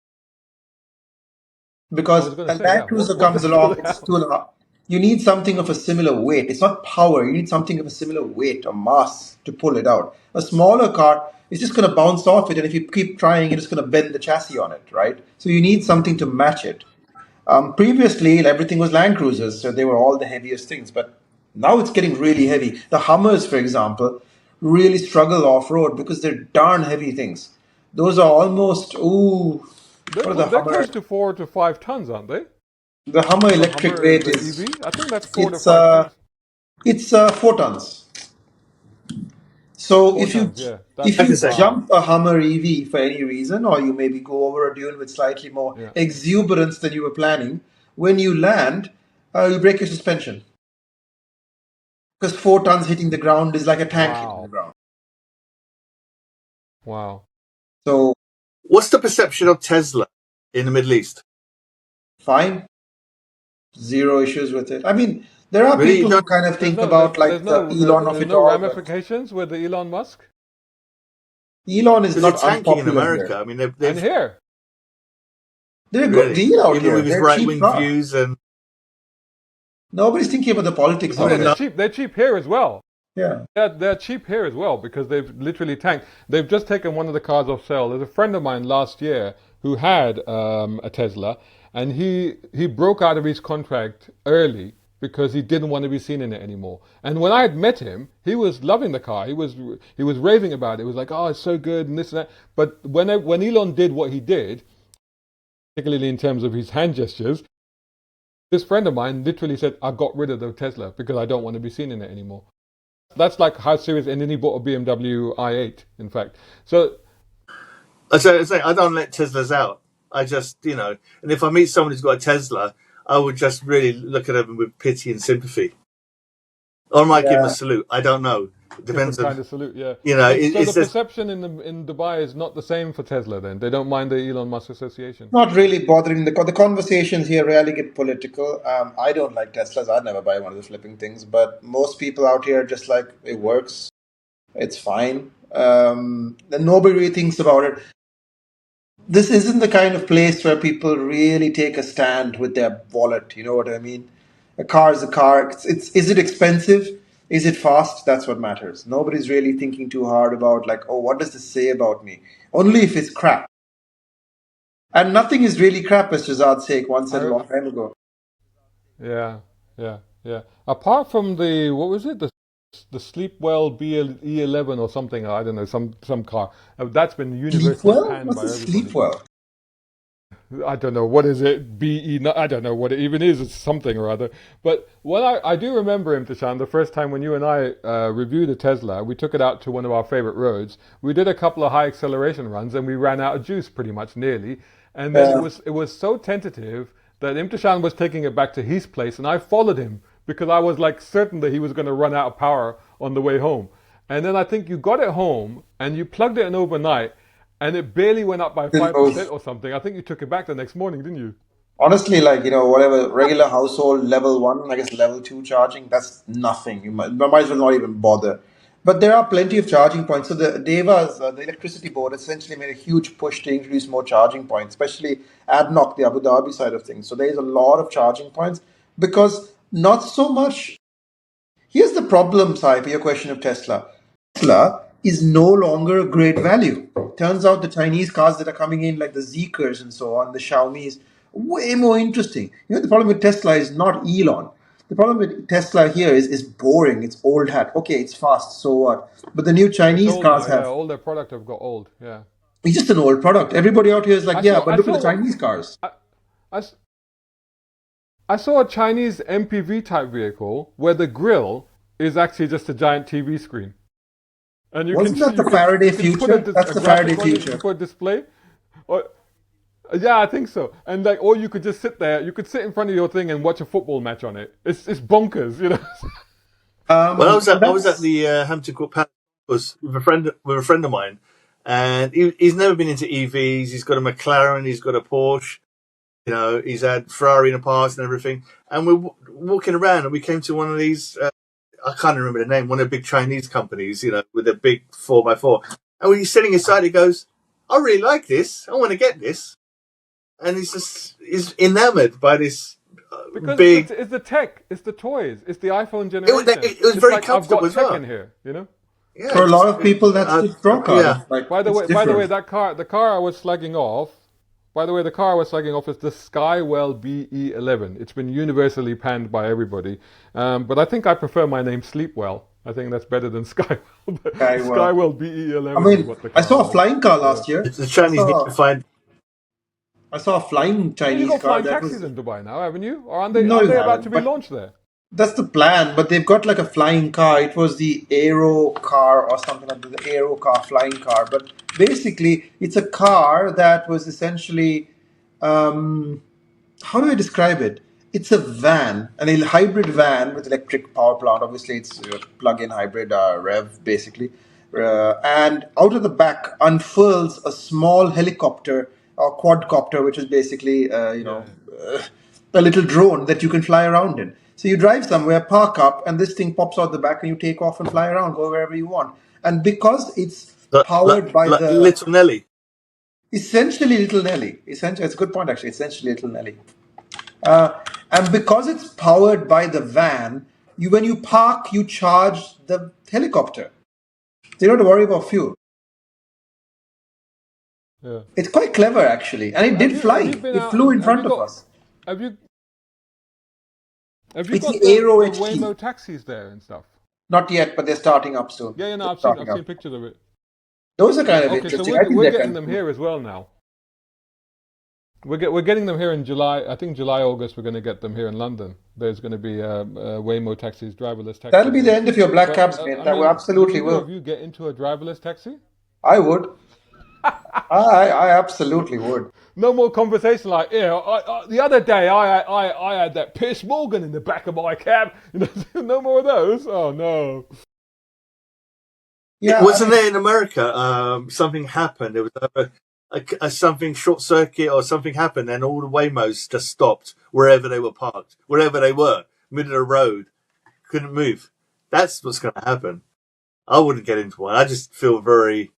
Because I was going a to say, Land yeah, Cruiser what comes does along, pull it it's out? 2.5. You need something of a similar weight. It's not power. You need something of a similar weight or mass to pull it out. A smaller car is just going to bounce off it, and if you keep trying, it's going to bend the chassis on it, right? So you need something to match it. Previously, everything was Land Cruisers, so they were all the heaviest things. But now it's getting really heavy. The Hummers, for example, really struggle off road because they're darn heavy things. Those are almost what are the They're Hummer? close to 4 to 5 tons, aren't they? The Hummer The electric Hummer, weight the is EV, I think that's 4 to it's 5 tons. it's 4 tons. So 4 tons, yeah. if you Wow. jump a Hummer EV for any reason, or you maybe go over a dune with slightly more Yeah. exuberance than you were planning, when you land, you break your suspension because 4 tons hitting the ground is like a tank hitting the ground. Wow. So What's the perception of Tesla in the Middle East? fine, zero issues with it. I mean, there are Really? people who kind of think about like the Elon of there's it no all. But ramifications with the Elon Musk? Elon is Because not they're tanking in unpopular America. here. I mean, And they've here. They're a really, good deal out even here. with his They're right-wing cheap cars. views and Nobody's thinking about the politics of Well, it. They're cheap here as well. Yeah. They're cheap here as well because they've literally tanked. They've just taken one of the cars off sale. There's a friend of mine last year who had a Tesla, and he broke out of his contract early because he didn't want to be seen in it anymore. And when I had met him, he was loving the car. He was raving about it. He was like, "Oh, it's so good," and this and that. But when Elon did what he did, particularly in terms of his hand gestures, This friend of mine literally said, I got rid of the Tesla because I don't want to be seen in it anymore. That's like how serious, and then he bought a BMW i8, in fact. So, I say I don't let Teslas out. I just, and if I meet someone who's got a Tesla, I would just really look at them with pity and sympathy. Or I might give them a salute. I don't know. It depends different on, kind of salute, yeah. So it's the just, perception in Dubai is not the same for Tesla then? They don't mind the Elon Musk association? Not really bothering. The conversations here rarely get political. I don't like Teslas. I'd never buy one of the flipping things. But most people out here just like, it works. It's fine. And nobody really thinks about it. This isn't the kind of place where people really take a stand with their wallet. You know what I mean? A car is a car. Is it expensive? Is it fast? That's what matters. Nobody's really thinking too hard about like, oh, what does this say about me? Only if it's crap. And nothing is really crap, as Shazad Sheikh once said a long time ago. Yeah, yeah, yeah. Apart from the, what was it? The Sleepwell E11 or something, I don't know, some car. That's been universally Sleepwell? panned What's by a everybody. Sleepwell? I don't know, what is it? I don't know what it even is. It's something or other. But what I do remember, Imthishan, the first time when you and I reviewed a Tesla, we took it out to one of our favorite roads. We did a couple of high acceleration runs and we ran out of juice pretty much nearly. And then it was so tentative that Imthishan was taking it back to his place and I followed him because I was like certain that he was going to run out of power on the way home. And then I think you got it home and you plugged it in overnight and it barely went up by 5% or something. I think you took it back the next morning, didn't you? Honestly, like, whatever regular household level 1, I guess level 2 charging, that's nothing. You might as well not even bother. But there are plenty of charging points. So the DEVA's, the electricity board, essentially made a huge push to introduce more charging points, especially ADNOC, the Abu Dhabi side of things. So there is a lot of charging points because not so much. Here's the problem, Sai, for your question of Tesla. Tesla is no longer a great value. Turns out the Chinese cars that are coming in, like the Zeekrs and so on, the Xiaomi's, way more interesting. The problem with Tesla is not Elon. The problem with Tesla here is boring. It's old hat. Okay, it's fast. So what? But the new It's Chinese old cars now, yeah. have. All their product have got old, yeah. It's just an old product. Everybody out here is like, yeah, but look at the Chinese cars. I saw a Chinese MPV type vehicle where the grille is actually just a giant TV screen. And Wasn't that the Faraday future? That's the Faraday future. For a display. Or, yeah, I think so. And like, or you could just sit there. You could sit in front of your thing and watch a football match on it. It's bonkers, you know. Well, I was at the Hampton Court Palace with a friend of mine, and he's never been into EVs. He's got a McLaren, he's got a Porsche, he's had Ferrari in the past and everything. And we're walking around, and we came to one of these. I can't remember the name. One of the big Chinese companies, with a big 4x4. And when he's sitting inside, he goes, "I really like this. I want to get this." And he's enamored by this. Because big. It's the tech, it's the toys, it's the iPhone generation. It was very comfortable I've got as well. tech in here, Yeah, For a lot of people, that's the draw card. Yeah. Like, By the way, the car I was slagging off. By the way, the car I was slagging off is the Skywell BE11. It's been universally panned by everybody, but I think I prefer my name Sleepwell. I think that's better than Skywell. Skywell BE11. I mean, I saw a flying car last year. The Chinese need to find. I saw a flying Chinese You've got car. flying taxis in Dubai now, haven't you? Or aren't they No, you about haven't, to be but- launched there? That's the plan, but they've got like a flying car. It was the Aero car or something like that, the Aero car, flying car. But basically, it's a car that was essentially, how do I describe it? It's a van, a hybrid van with electric power plant. Obviously, it's a plug-in hybrid rev, basically. And out of the back unfurls a small helicopter or quadcopter, which is basically, a little drone that you can fly around in. So you drive somewhere, park up, and this thing pops out the back, and you take off and fly around, go wherever you want. And because it's powered by the Little Nelly. essentially Little Nelly, it's a good point actually. Essentially Little Nelly, and because it's powered by the van, when you park, you charge the helicopter. So you don't have to worry about fuel. Yeah. It's quite clever actually, and it did fly. It flew in front of us. Have you It's got the the Aero HT. Waymo taxis there and stuff? Not yet, but they're starting up soon. Yeah, They're I've starting seen up. pictures of it. Those are kind of Okay, so interesting. I think we're they're getting kind them of here as well now. We're getting them here in July. I think July, August. We're going to get them here in London. There's going to be Waymo taxis, driverless taxis. That'll be the end of your black But cabs, mate. I That mean, will absolutely would either will. of you get into a driverless taxi? I would. I absolutely would. No more conversation like, the other day I had that Piers Morgan in the back of my cab. No more of those. Oh no. Yeah, Wasn't there in America? Something happened. There was something short circuit or something happened, and all the Waymos just stopped wherever they were parked, wherever they were, middle of the road, couldn't move. That's what's going to happen. I wouldn't get into one. I just feel very,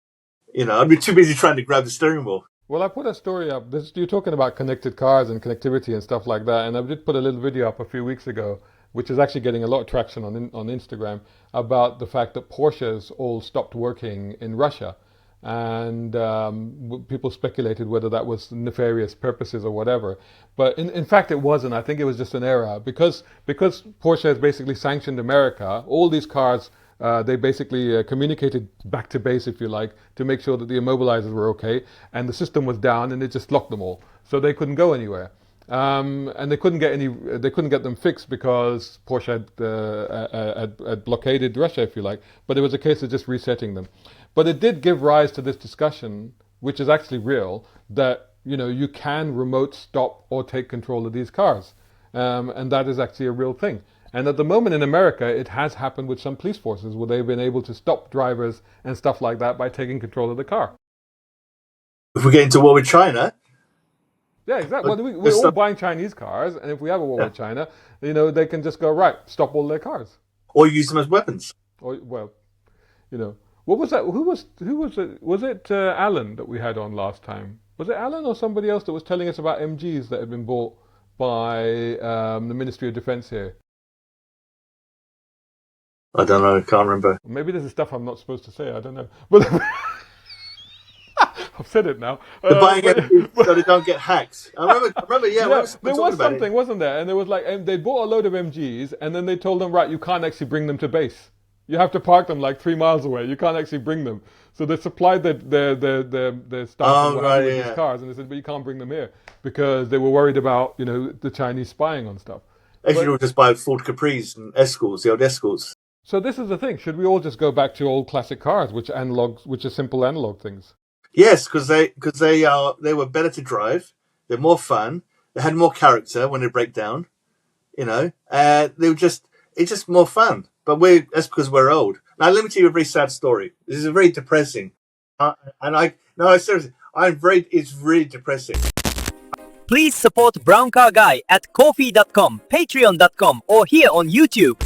I'd be too busy trying to grab the steering wheel. Well, I put a story up. You're talking about connected cars and connectivity and stuff like that, and I did put a little video up a few weeks ago, which is actually getting a lot of traction on Instagram, about the fact that Porsches all stopped working in Russia. And people speculated whether that was nefarious purposes or whatever. But in fact, it wasn't. I think it was just an error. Because Porsche has basically sanctioned America, all these cars, they basically communicated back to base, if you like, to make sure that the immobilizers were okay. And the system was down and it just locked them all. So they couldn't go anywhere. And they couldn't get them fixed because Porsche had blockaded Russia, if you like. But it was a case of just resetting them. But it did give rise to this discussion, which is actually real, that you can remote stop or take control of these cars, and that is actually a real thing. And at the moment in America, it has happened with some police forces where they've been able to stop drivers and stuff like that by taking control of the car. If we get into war with China. Yeah, exactly. Well, we're all buying Chinese cars, and if we have a war with China, they can just go, right, stop all their cars. Or use them as weapons. Or, well, what was that? Who was it? Was it Alan that we had on last time? Was it Alan or somebody else that was telling us about MGs that had been bought by the Ministry of Defence here? I don't know. I can't remember. Maybe there's stuff I'm not supposed to say. I don't know. But I've said it now. They're buying MGs so they don't get hacked. I remember. Yeah, there was something, wasn't there? And there was like they bought a load of MGs, and then they told them, right, you can't actually bring them to base. You have to park them like 3 miles away. You can't actually bring them. So they supplied their staff with these cars, and they said, but you can't bring them here because they were worried about the Chinese spying on stuff. Actually, we'll just buy Ford Capris and Escorts, the old Escorts. So this is the thing. Should we all just go back to old classic cars, which are simple analog things? Yes, because they were better to drive. They're more fun. They had more character when they break down. They were it's just more fun. But that's because we're old. Now, let me tell you a very sad story. This is very depressing. Seriously, it's really depressing. Please support Brown Car Guy at Ko-fi.com, Patreon.com, or here on YouTube.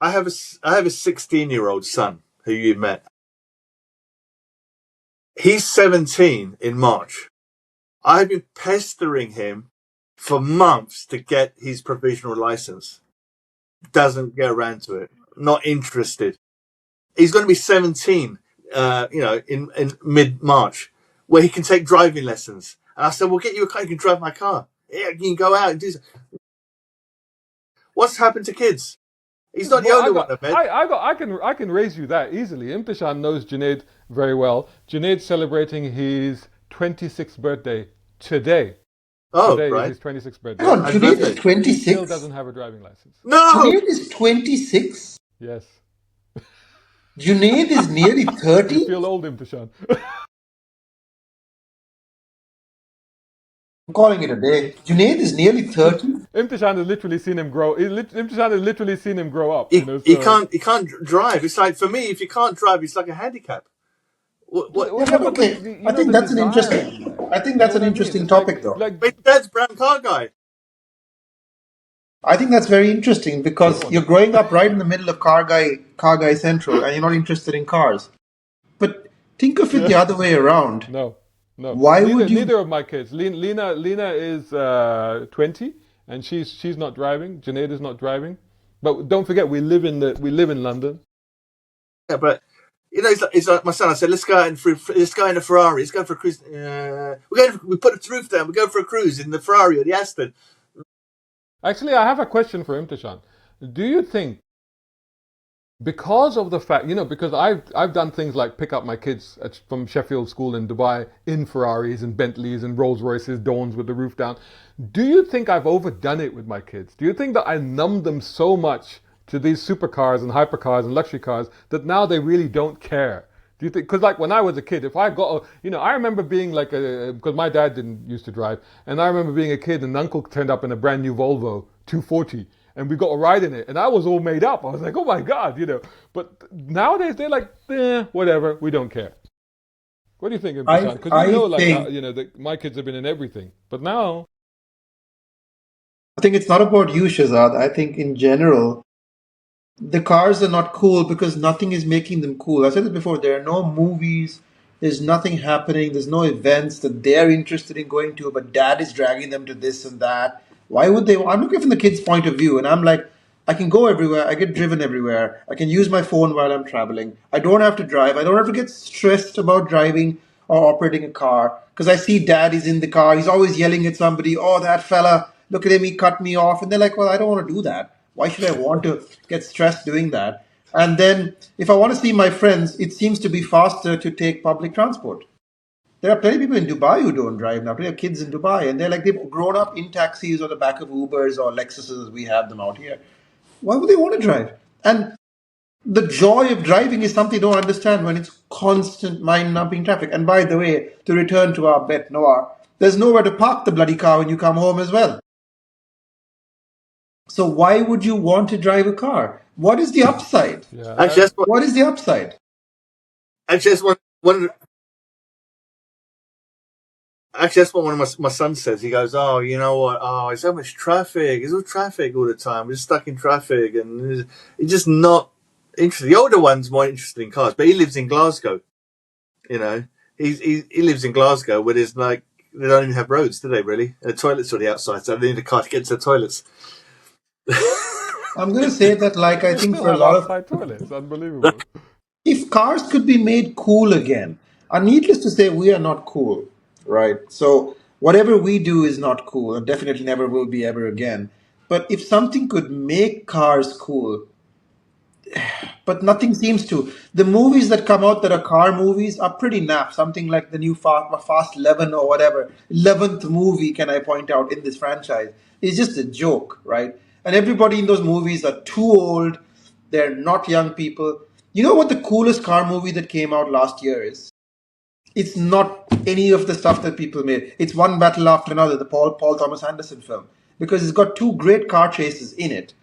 I have a 16-year-old son who you met. He's 17 in March. I've been pestering him for months to get his provisional license. Doesn't get around to it. Not interested. He's going to be 17, in mid-March, where he can take driving lessons. And I said, "We'll get you a car. You can drive my car. Yeah, you can go out and do something." What's happened to kids? He's not the only one, man. I can raise you that easily. Imthishan knows Junaid very well. Junaid's celebrating his 26th birthday today. Oh, today right. is his 26th birthday. Hang on, Junaid is 26? He still doesn't have a driving license. No! Junaid is 26? Yes. Junaid is nearly 30? You feel old, Imthishan. I'm calling it a day. Junaid is nearly 30? Imthishan has literally seen him grow. Imthishan has literally seen him grow up. He can't drive. It's like, for me, if you can't drive, it's like a handicap. Okay. I think that's an interesting topic, though. Like, My dad's Brown Car Guy. I think that's very interesting because you're growing up right in the middle of Car Guy Central, and you're not interested in cars. But think of it the other way around. No. Why would you? Neither of my kids. Lena is 20, and she's not driving. Junaid is not driving. But don't forget, we live in London. Yeah, but it's like my son. I said, let's go in a Ferrari. Let's go for a cruise. We put the roof down. We go for a cruise in the Ferrari or the Aston. Actually, I have a question for Imthishan. Do you think because of the fact, because I've done things like pick up my kids from Sheffield School in Dubai in Ferraris and Bentleys and Rolls Royces, Dawns with the roof down. Do you think I've overdone it with my kids? Do you think that I numbed them so much to these supercars and hypercars and luxury cars that now they really don't care? Do you think? Because like when I was a kid, if I got, I remember being like because my dad didn't used to drive, and I remember being a kid and uncle turned up in a brand new Volvo 240. And we got a ride in it, and I was all made up. I was like, "Oh my god," But nowadays they're like, whatever, we don't care. What do you think, Imthishan? Because that my kids have been in everything, but now I think it's not about you, Shazad. I think in general, the cars are not cool because nothing is making them cool. I said this before. There are no movies. There's nothing happening. There's no events that they're interested in going to, but dad is dragging them to this and that. Why would they? I'm looking from the kid's point of view, and I'm like, I can go everywhere. I get driven everywhere. I can use my phone while I'm traveling. I don't have to drive. I don't have to get stressed about driving or operating a car because I see dad is in the car. He's always yelling at somebody. Oh, that fella, look at him. He cut me off. And they're like, well, I don't want to do that. Why should I want to get stressed doing that? And then if I want to see my friends, it seems to be faster to take public transport. There are plenty of people in Dubai who don't drive now. Plenty of kids in Dubai, and they've grown up in taxis or the back of Ubers or Lexuses as we have them out here. Why would they want to drive? And the joy of driving is something you don't understand when it's constant mind-numbing traffic. And by the way, to return to our bet noir, there's nowhere to park the bloody car when you come home as well. So why would you want to drive a car? What is the upside? yeah, What is the upside? Actually, that's what one of my sons says. He goes, "Oh, you know what? Oh, it's so much traffic. It's all traffic all the time. We're just stuck in traffic, and he's just not interested." The older one's more interested in cars, but he lives in Glasgow. He lives in Glasgow where there's like they don't even have roads, do they? Really, the toilets are the outside, so they need a car to get to the toilets. I'm going to say that, like I think still for a have lot of outside toilets. Unbelievable. if cars could be made cool again, and needless to say, we are not cool, right? So whatever we do is not cool, and definitely never will be ever again. But if something could make cars cool, but nothing seems to. The movies that come out that are car movies are pretty naff. Something like the new Fast 11 or whatever, 11th movie, can I point out, in this franchise, is just a joke, right? And everybody in those movies are too old. They're not young people. You know what the coolest car movie that came out last year is? It's not any of the stuff that people made. It's one battle after another, the Paul Thomas Anderson film, because it's got two great car chases in it.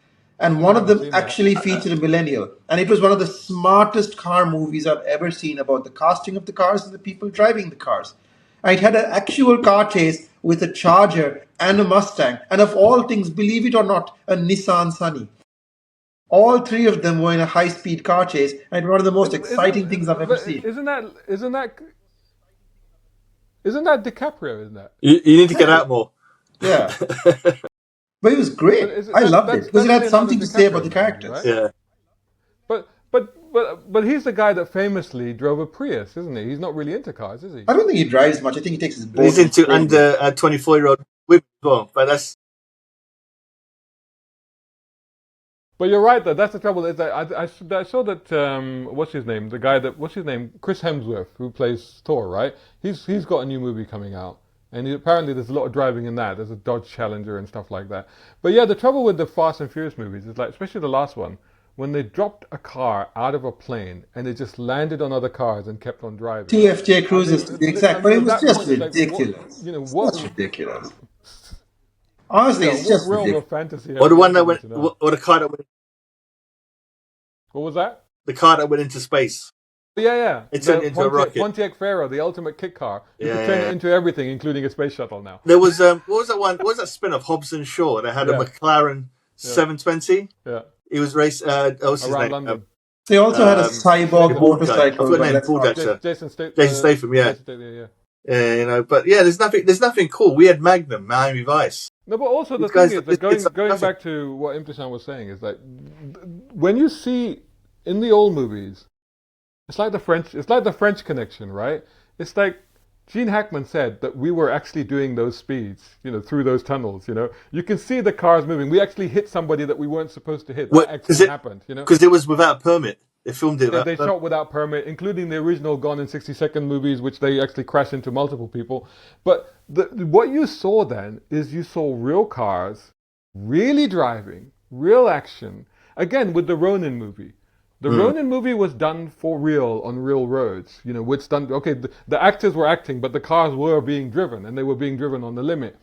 And one of them actually featured a millennial. And it was one of the smartest car movies I've ever seen about the casting of the cars and the people driving the cars. And it had an actual car chase with a Charger and a Mustang. And of all things, believe it or not, a Nissan Sunny. All three of them were in a high-speed car chase. And one of the most exciting things I've ever seen. Isn't that DiCaprio? Isn't that? You need to get out more. Yeah. But it was great. I loved it because it had something to say about the characters. Right? Yeah. But he's the guy that famously drove a Prius, isn't he? He's not really into cars, is he? I don't think he drives much. I think he takes his boat. He's into under 24-year-old women as well. But that's. But you're right, though. That's the trouble. Is that I saw that what's his name? Chris Hemsworth, who plays Thor, right? He's got a new movie coming out. And apparently there's a lot of driving in that. There's a Dodge Challenger and stuff like that. But yeah, the trouble with the Fast and Furious movies is like, especially the last one, when they dropped a car out of a plane and it just landed on other cars and kept on driving. Two FJ Cruisers to be exact, but it was just ridiculous. What? It's ridiculous. Honestly, it's just realm ridiculous. of fantasy. Or the one that went, or the car that went. What was that? The car that went into space. Yeah. It turned into a rocket. Pontiac Pharaoh, the ultimate kit car. You could turn it into everything, including a space shuttle now. There was what was that one? What was that spin-off? Hobbs and Shaw. They had a McLaren 720. Yeah. He was race. What's his Around name? London. They also had a cyborg motorcycle. Jason Statham. Yeah. Yeah. But yeah, there's nothing cool. We had Magnum, Miami Vice. No, but also the thing is that going back to what Imthishan was saying is that when you see in the old movies, it's like the French Connection, right? It's like Gene Hackman said that we were actually doing those speeds, through those tunnels. You can see the cars moving. We actually hit somebody that we weren't supposed to hit. That actually happened. Because it was without a permit. They filmed it. They shot without permit, including the original Gone in 60-second movies, which they actually crash into multiple people. But what you saw then is you saw real cars, really driving, real action. Again, with the Ronin movie. The Ronin movie was done for real on real roads. It's done. Okay, the actors were acting, but the cars were being driven, and they were being driven on the limit.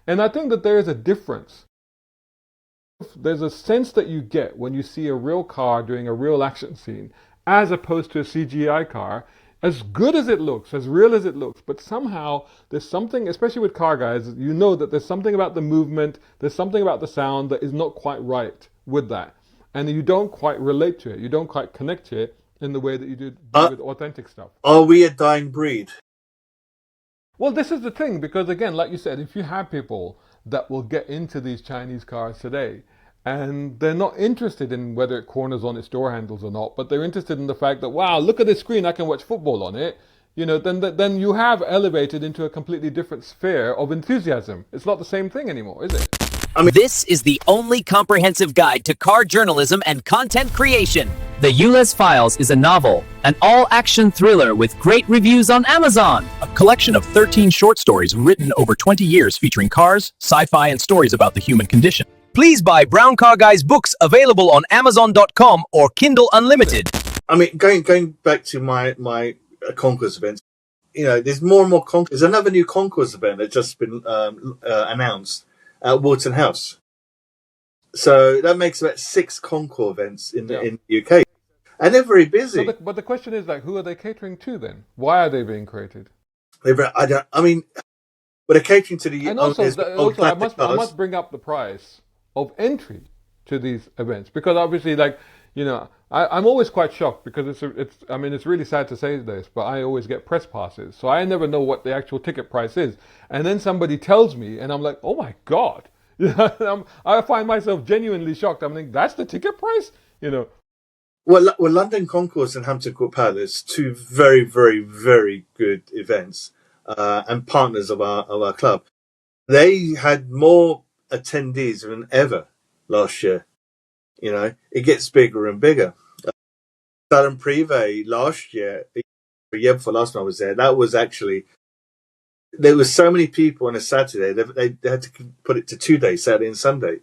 And I think that there is a difference. There's a sense that you get when you see a real car doing a real action scene, as opposed to a CGI car, as good as it looks, as real as it looks. But somehow there's something, especially with car guys, that there's something about the movement, there's something about the sound that is not quite right with that. And you don't quite relate to it. You don't quite connect to it in the way that you do with authentic stuff. Are we a dying breed? Well, this is the thing, because again, like you said, if you have people that will get into these Chinese cars today, and they're not interested in whether it corners on its door handles or not, but they're interested in the fact that, wow, look at this screen, I can watch football on it, then you have elevated into a completely different sphere of enthusiasm. It's not the same thing anymore, is it? This is the only comprehensive guide to car journalism and content creation. The Ulez Files is a novel, an all-action thriller with great reviews on Amazon. A collection of 13 short stories written over 20 years featuring cars, sci-fi, and stories about the human condition. Please buy Brown Car Guy's books, available on Amazon.com or Kindle Unlimited. Going back to my concourse events, there's more and more concourse. There's another new concourse event that's just been announced at Walton House. So that makes about 6 concourse events in the UK. And they're very busy. But the question is, who are they catering to then? Why are they being created? But they're catering to the... And also I must bring up the price of entry to these events. Because obviously, I'm always quite shocked, because it's really sad to say this, but I always get press passes. So I never know what the actual ticket price is. And then somebody tells me, and I'm like, oh my God. I find myself genuinely shocked. I'm like, that's the ticket price? Well, London Concourse and Hampton Court Palace, 2 very, very, very good events and partners of our club. They had more attendees than ever last year. It gets bigger and bigger. Salon Privé last year, the year before last time I was there, that was actually, there were so many people on a Saturday, they had to put it to 2 days, Saturday and Sunday.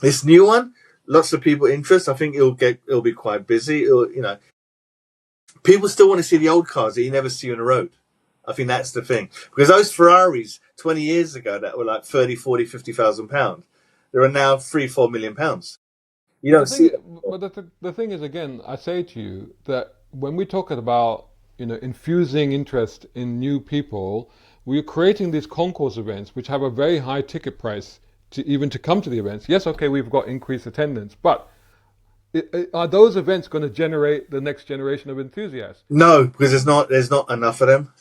This new one, lots of people interest. I think it'll be quite busy. People still want to see the old cars that you never see on the road. I think that's the thing. Because those Ferraris 20 years ago that were like 30, 40, 50,000 pounds, there are now 3-4 million pounds. You don't see it. But the thing is, again, I say to you that when we talk about, infusing interest in new people, we're creating these concourse events which have a very high ticket price to come to the events. Yes, okay, we've got increased attendance, but are those events going to generate the next generation of enthusiasts? No, because there's not enough of them.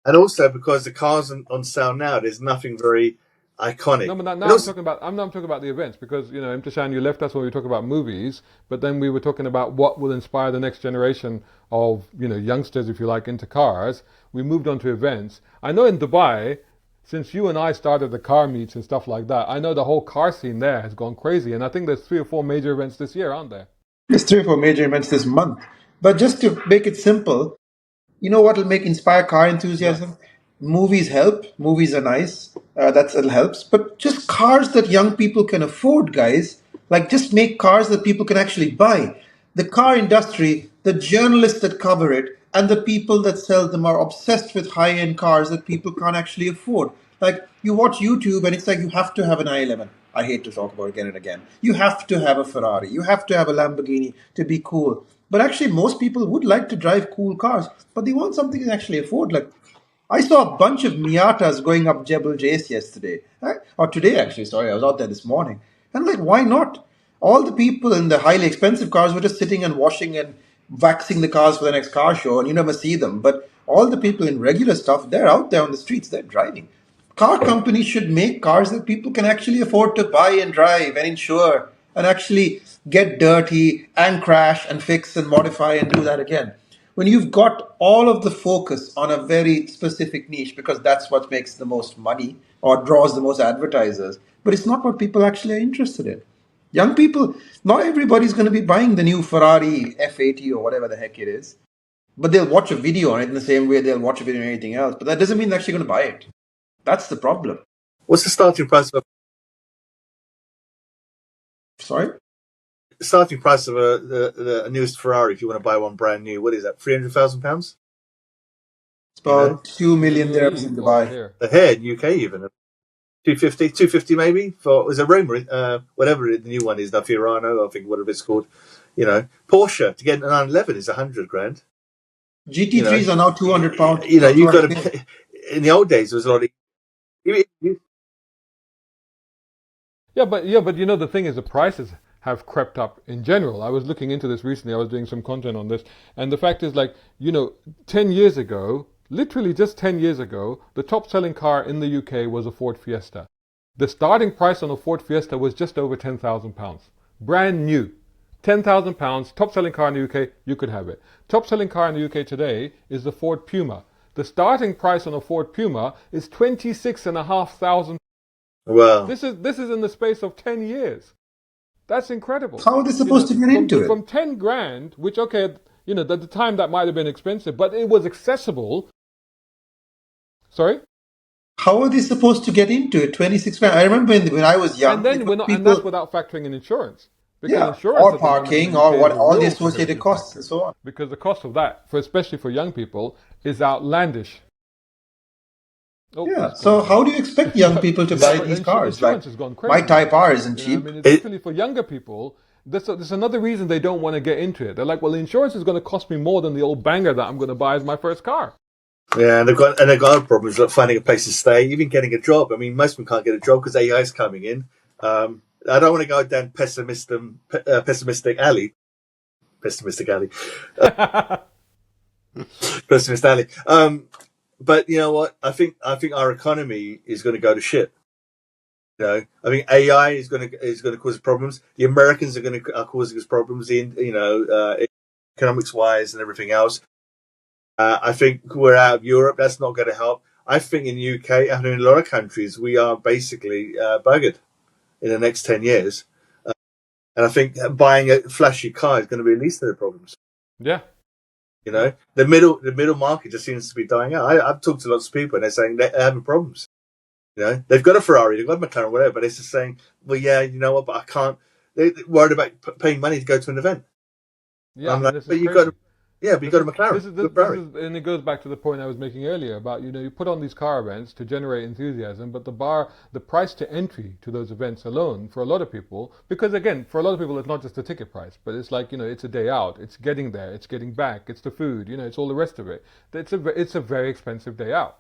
And also because the cars on sale now, there's nothing very iconic. No, but now I'm talking about the events, because Imthishan, you left us when we were talking about movies, but then we were talking about what will inspire the next generation of youngsters, if you like, into cars. We moved on to events. I know in Dubai, since you and I started the car meets and stuff like that, I know the whole car scene there has gone crazy, and I think there's 3 or 4 major events this year, aren't there? There's 3 or 4 major events this month. But just to make it simple, you know what will inspire car enthusiasm? Movies help. Movies are nice. It helps. But just cars that young people can afford, guys. Just make cars that people can actually buy. The car industry, the journalists that cover it, and the people that sell them are obsessed with high-end cars that people can't actually afford. You watch YouTube and it's like you have to have an i11. I hate to talk about it again and again. You have to have a Ferrari. You have to have a Lamborghini to be cool. But actually, most people would like to drive cool cars, but they want something to actually afford. I saw a bunch of Miatas going up Jebel Jais yesterday. Or today, actually. Sorry, I was out there this morning. And why not? All the people in the highly expensive cars were just sitting and washing and waxing the cars for the next car show, and you never see them. But all the people in regular stuff, they're out there on the streets, they're driving. Car companies should make cars that people can actually afford to buy and drive and insure and actually get dirty and crash and fix and modify and do that again. when you've got all of the focus on a very specific niche because that's what makes the most money or draws the most advertisers, but it's not what people actually are interested in. Young people, not everybody's going to be buying the new Ferrari F80 or whatever the heck it is, but they'll watch a video on it in the same way they'll watch a video on anything else. But that doesn't mean they're actually going to buy it. That's the problem. What's the starting price of Sorry? the starting price of the newest Ferrari if you want to buy one brand new? What is that? £300,000? It's about 2 million dirhams in Dubai. Here. The hair in UK even 250 maybe for was a Roma, whatever the new one is, the Fiorano, I think whatever it's called. Porsche to get a 911 is 100 grand. GT3s are now £200. You've got to. In the old days, there was a lot of. Yeah, but the thing is, the prices have crept up in general. I was looking into this recently. I was doing some content on this, and the fact is, 10 years ago, literally just 10 years ago, the top-selling car in the UK was a Ford Fiesta. The starting price on a Ford Fiesta was just over £10,000, brand new. £10,000, top-selling car in the UK, you could have it. Top-selling car in the UK today is the Ford Puma. The starting price on a Ford Puma is £26,500. Wow. This is in the space of 10 years. That's incredible. How are they supposed to get into it? From 10 grand, which, okay, at the time that might have been expensive, but it was accessible. Sorry? How are they supposed to get into it? 26 grand. I remember when I was young. And that's without factoring in insurance. Yeah, insurance or parking, or what, all the associated costs and so on. Because the cost of that, especially for young people, is outlandish. So how do you expect young people to buy these cars? Insurance has gone crazy. My Type R isn't cheap. It's literally for younger people. There's another reason they don't want to get into it. They're like, well, the insurance is going to cost me more than the old banger that I'm going to buy as my first car. Yeah, and they've got other problems like finding a place to stay, even getting a job. I mean, most of them can't get a job because AI is coming in. I don't want to go down pessimistic alley. Pessimistic alley. Pessimist alley. But you know what? I think our economy is going to go to shit. I think AI is going to cause problems. The Americans are causing us problems economics wise and everything else. I think we're out of Europe. That's not going to help. I think in the UK and in a lot of countries, we are basically buggered in the next 10 years. And I think buying a flashy car is going to be the least of the problems. Yeah. The middle market just seems to be dying out. I've talked to lots of people and they're saying they're having problems. They've got a Ferrari, they've got a McLaren, whatever, but they're just saying, well, yeah, you know what, but I can't. They're worried about paying money to go to an event. Yeah, but you've got to. Yeah, but you've got a McLaren. This is, and it goes back to the point I was making earlier about, you put on these car events to generate enthusiasm, but the price to entry to those events alone, for a lot of people, because again, for a lot of people, it's not just the ticket price, but it's like, it's a day out, it's getting there, it's getting back, it's the food, it's all the rest of it. It's a very expensive day out.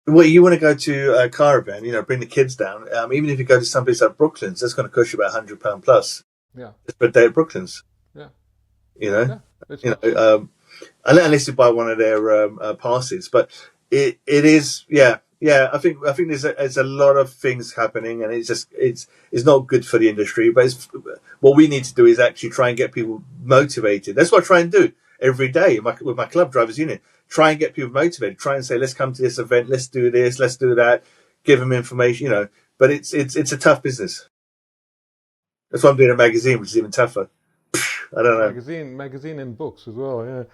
Well, you want to go to a car event, bring the kids down, even if you go to someplace like Brooklands, that's going to cost you about £100 plus. Yeah. Just for a day at Brooklands. Yeah. Unless you buy one of their passes, but it is, yeah. I think there's a lot of things happening, and it's not good for the industry. But what we need to do is actually try and get people motivated. That's what I try and do every day with my club drivers union. Try and get people motivated. Try and say, let's come to this event, let's do this, let's do that. Give them information, But it's a tough business. That's why I'm doing a magazine, which is even tougher. I don't know. Magazine and books as well, yeah.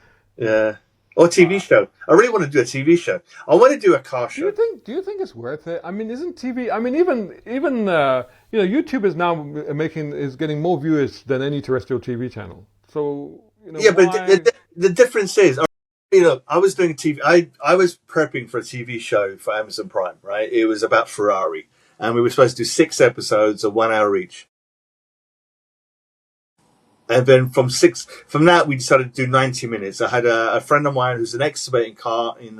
Yeah. Or a TV show. I really want to do a TV show. I want to do a car show. Do you think it's worth it? I mean, isn't TV? I mean, even YouTube is now getting more viewers than any terrestrial TV channel. So yeah, but the difference is, I was doing a TV. I was prepping for a TV show for Amazon Prime. Right, it was about Ferrari, and we were supposed to do 6 episodes of 1 hour each. And then from that, we decided to do 90 minutes. I had a friend of mine who's an expert in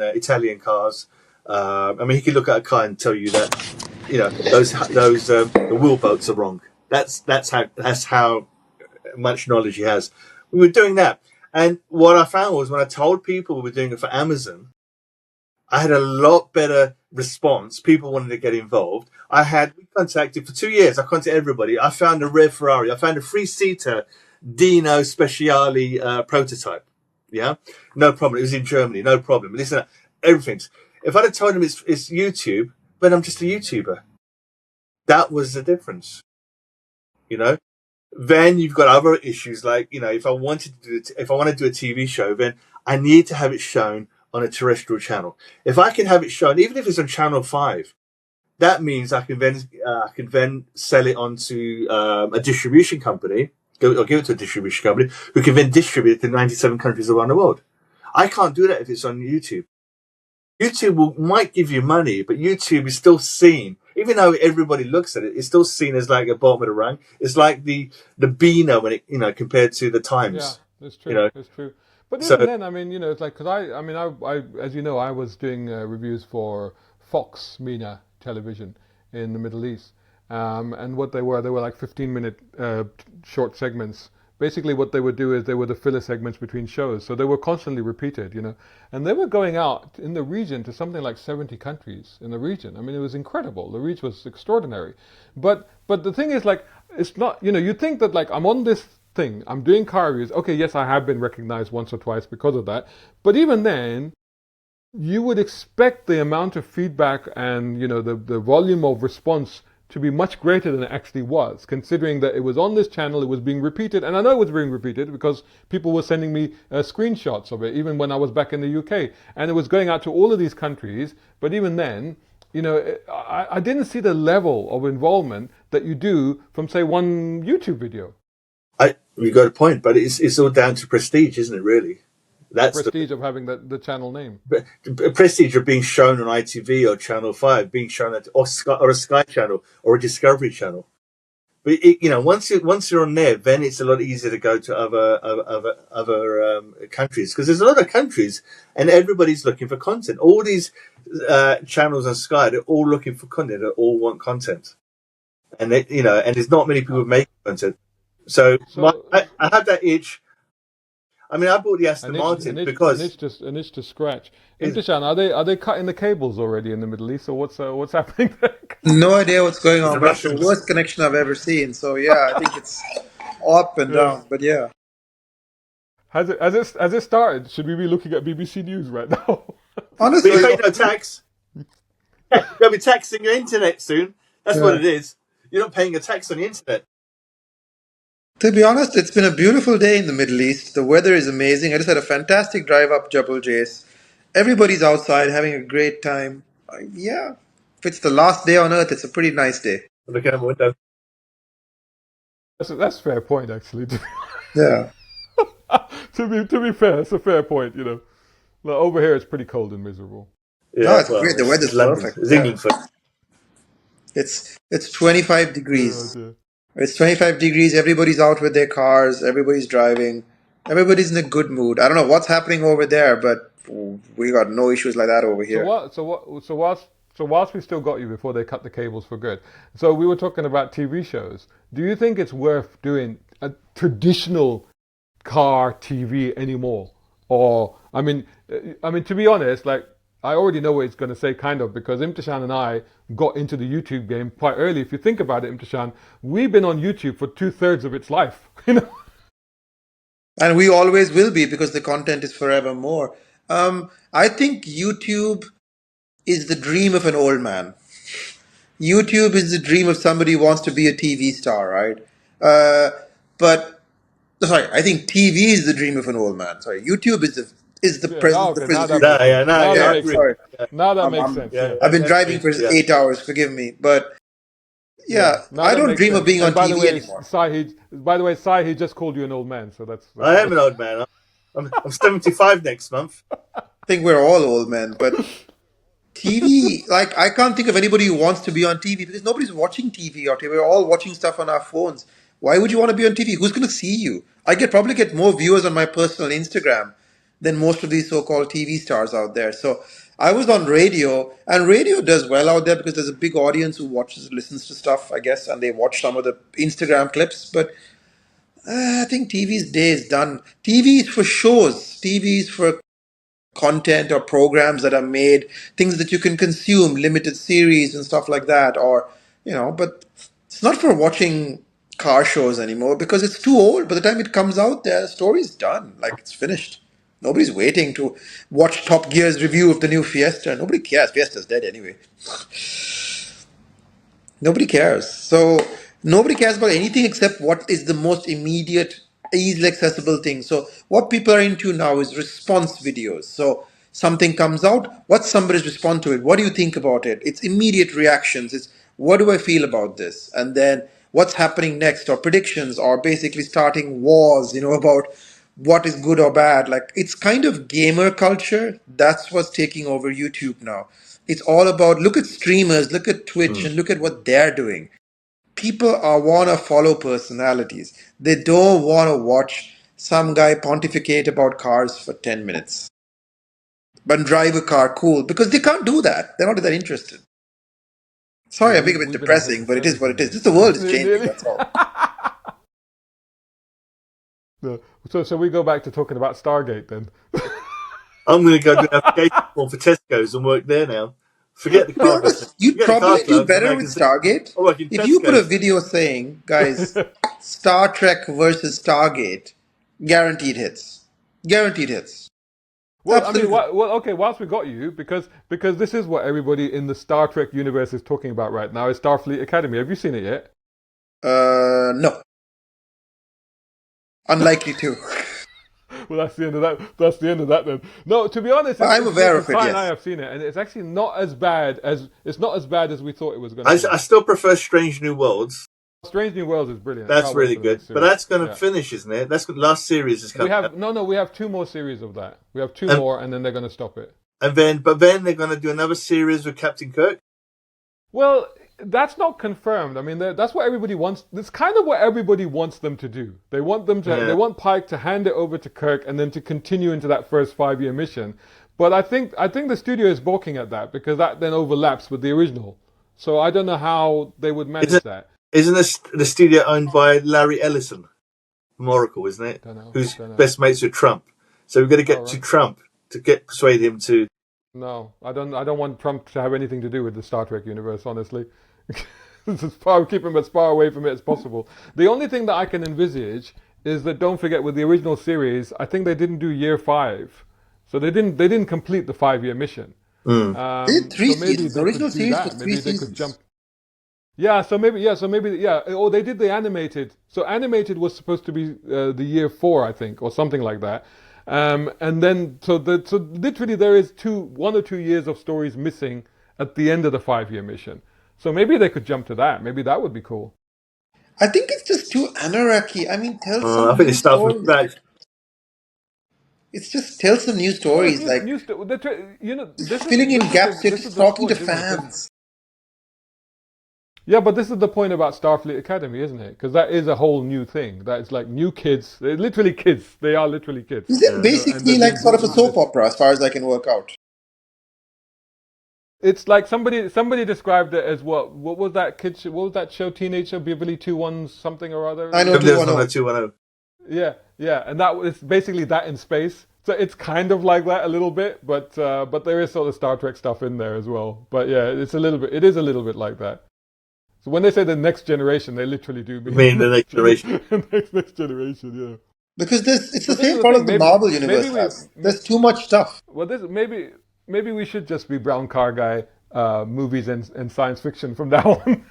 Italian cars. He could look at a car and tell you that, those the wheel bolts are wrong. That's how much knowledge he has. We were doing that. And what I found was when I told people we were doing it for Amazon, I had a lot better response. People wanted to get involved. We contacted for 2 years. I contacted everybody. I found a rare Ferrari. I found a 3-seater Dino Speciale prototype. Yeah, no problem. It was in Germany, no problem. Listen, everything. If I'd have told him it's YouTube, but I'm just a YouTuber, that was the difference. Then you've got other issues like if I want to do a TV show, then I need to have it shown on a terrestrial channel. If I can have it shown, even if it's on Channel 5, that means I can then sell it onto a distribution company, or give it to a distribution company who can then distribute it to 97 countries around the world. I can't do that if it's on YouTube. YouTube might give you money, but YouTube is still seen, even though everybody looks at it, it's still seen as like a bottom of the rank. It's like the Beano when it compared to the Times. Yeah, that's true. That's true. But even then, I mean, it's like, because I, as you know, I was doing reviews for Fox MENA television in the Middle East, and what they were like 15-minute short segments. Basically, what they would do is they were the filler segments between shows, so they were constantly repeated, and they were going out in the region to something like 70 countries in the region. I mean, it was incredible. The reach was extraordinary. But the thing is, like, it's not, you think that, like, I'm on this thing, I'm doing car reviews. Okay, yes, I have been recognized once or twice because of that, but even then, you would expect the amount of feedback and the volume of response to be much greater than it actually was, considering that it was on this channel, it was being repeated, and I know it was being repeated because people were sending me screenshots of it, even when I was back in the UK, and it was going out to all of these countries. But even then, I didn't see the level of involvement that you do from, say, one YouTube video. You got a point, but it's all down to prestige, isn't it? Really, that's prestige of having the channel name. Prestige of being shown on ITV or Channel 5, being shown or a Sky channel or a Discovery channel. But once you're on there, then it's a lot easier to go to other countries, because there's a lot of countries and everybody's looking for content. All these channels on Sky, they're all looking for content. They all want content, and and there's not many people making content. So I have that itch. I mean, I bought the Aston Martin because an itch to scratch. Imthishan, are they cutting the cables already in the Middle East, or what's happening there? No idea what's going on. That's the worst connection I've ever seen. So yeah, I think it's up and down. But yeah, has it started? Should we be looking at BBC News right now? Honestly, but you pay no tax. They'll be taxing your internet soon. That's what it is. You're not paying a tax on the internet. To be honest, it's been a beautiful day in the Middle East. The weather is amazing. I just had a fantastic drive up Jabal Jais. Everybody's outside having a great time. Yeah, if it's the last day on Earth, it's a pretty nice day. Look out the window. That's a fair point, actually. Yeah. to be fair, it's a fair point. Like over here, it's pretty cold and miserable. Yeah, no, it's great. The weather's perfect. It's 25 degrees. Oh, it's 25 degrees. Everybody's out with their cars. Everybody's driving. Everybody's in a good mood. I don't know what's happening over there, but we got no issues like that over here. So whilst we still got you before they cut the cables for good, so we were talking about TV shows. Do you think it's worth doing a traditional car TV anymore? Or I mean, to be honest, like, I already know what it's going to say, kind of, because Imthishan and I got into the YouTube game quite early. If you think about it, Imthishan, we've been on YouTube for 2/3 of its life, And we always will be, because the content is forever more. I think YouTube is the dream of an old man. YouTube is the dream of somebody who wants to be a TV star, right? I think TV is the dream of an old man. Sorry, YouTube is the present. Now that makes sense. Yeah. I've been driving for 8 hours. Forgive me, but I don't dream of being on TV anymore. By the way, Sai, he just called you an old man, so that's I am an old man. I'm 75 next month. I think we're all old men, but TV, like, I can't think of anybody who wants to be on TV, because nobody's watching TV out here. We're all watching stuff on our phones. Why would you want to be on TV? Who's going to see you? I probably get more viewers on my personal Instagram than most of these so-called TV stars out there. So I was on radio, and radio does well out there because there's a big audience who listens to stuff, I guess, and they watch some of the Instagram clips. But I think TV's day is done. TV is for shows. TV is for content or programs that are made, things that you can consume, limited series and stuff like that. Or, but it's not for watching car shows anymore, because it's too old. By the time it comes out, the story's done. Like, it's finished. Nobody's waiting to watch Top Gear's review of the new Fiesta. Nobody cares. Fiesta's dead anyway. Nobody cares. So nobody cares about anything except what is the most immediate, easily accessible thing. So what people are into now is response videos. So something comes out, what's somebody's response to it? What do you think about it? It's immediate reactions. It's what do I feel about this? And then what's happening next, or predictions, or basically starting wars, about what is good or bad. Like it's kind of gamer culture. That's what's taking over YouTube now. It's all about look at streamers, look at Twitch, and look at what they're doing. People are wanna follow personalities. They don't wanna watch some guy pontificate about cars for 10 minutes. But drive a car, cool, because they can't do that. They're not that interested. Sorry, I'm being a bit We've been ahead depressing, of but the it is curve, what it is. isn't Just the world is it? changing. Nearly. That's all. No. So we go back to talking about Stargate then. I'm going to go do an application form for Tesco's and work there now. Forget the To be car honest, business. you'd Forget the car probably do clubs, and better I with can say, Stargate. I work in If you put a Tesco's. video saying, guys, Star Trek versus Stargate, guaranteed hits. Guaranteed hits. Well, Absolutely. I mean, okay. Whilst we got you, because this is what everybody in the Star Trek universe is talking about right now. Is Starfleet Academy? Have you seen it yet? No. Unlikely to. Well, that's the end of that. That's the end of that then. No, to be honest, I'm aware of it, Sai yes. and I have seen it, and it's actually not as bad as we thought it was going to be. I still prefer Strange New Worlds. Strange New Worlds is brilliant. That's Can't wait really for the good. next But series. that's going to Yeah. finish, isn't it? That's the last series is coming. We have 2 more series of that. We have 2 And- more, and then they're going to stop it. But then they're going to do another series with Captain Kirk. Well, that's not confirmed. I mean, that's what everybody wants. That's kind of what everybody wants them to do. They want them to. Yeah. They want Pike to hand it over to Kirk and then to continue into that first 5-year mission. But I think the studio is balking at that because that then overlaps with the original. So I don't know how they would manage that. Isn't this the studio owned by Larry Ellison from Oracle, isn't it? Who's Don't know. best mates with Trump. So we've got to get to right. Trump to persuade him to. No, I don't want Trump to have anything to do with the Star Trek universe, honestly. Keep him as far away from it as possible. The only thing that I can envisage is that, don't forget, with the original series, I think they didn't do year 5, so they didn't complete the 5-year mission. They did 3 so maybe seasons. they The original could do series that. was 3 Maybe they seasons. could jump. Yeah, so maybe. Oh, they did the animated. So animated was supposed to be the year 4, I think, or something like that. And then so literally there is 1 or 2 years of stories missing at the end of the 5-year mission. So maybe they could jump to that. Maybe that would be cool. I think it's just too anarchy. I mean, tell I some think new they start from stories. scratch. It's just tell some new stories, like filling in gaps. You're just talking to fans. Yeah, but this is the point about Starfleet Academy, isn't it? Because that is a whole new thing. That it's like new kids. They're literally kids. They are literally kids. Is it basically And like they're sort of a doing soap this- opera, as far as I can work out? It's like somebody described it as what was that kid? What was that show? Teenage show, Beverly 2-1 something or other. I know There's 210. 210. Yeah, and that was basically that in space. So it's kind of like that a little bit, but there is sort of Star Trek stuff in there as well. But yeah, it is a little bit like that. So when they say the next generation, they literally do mean the next generation. next generation, yeah. Because it's the But this is same the problem thing, the Marvel universe maybe has. There's too much stuff. Well, maybe we should just be Brown Car Guy movies and science fiction from now on.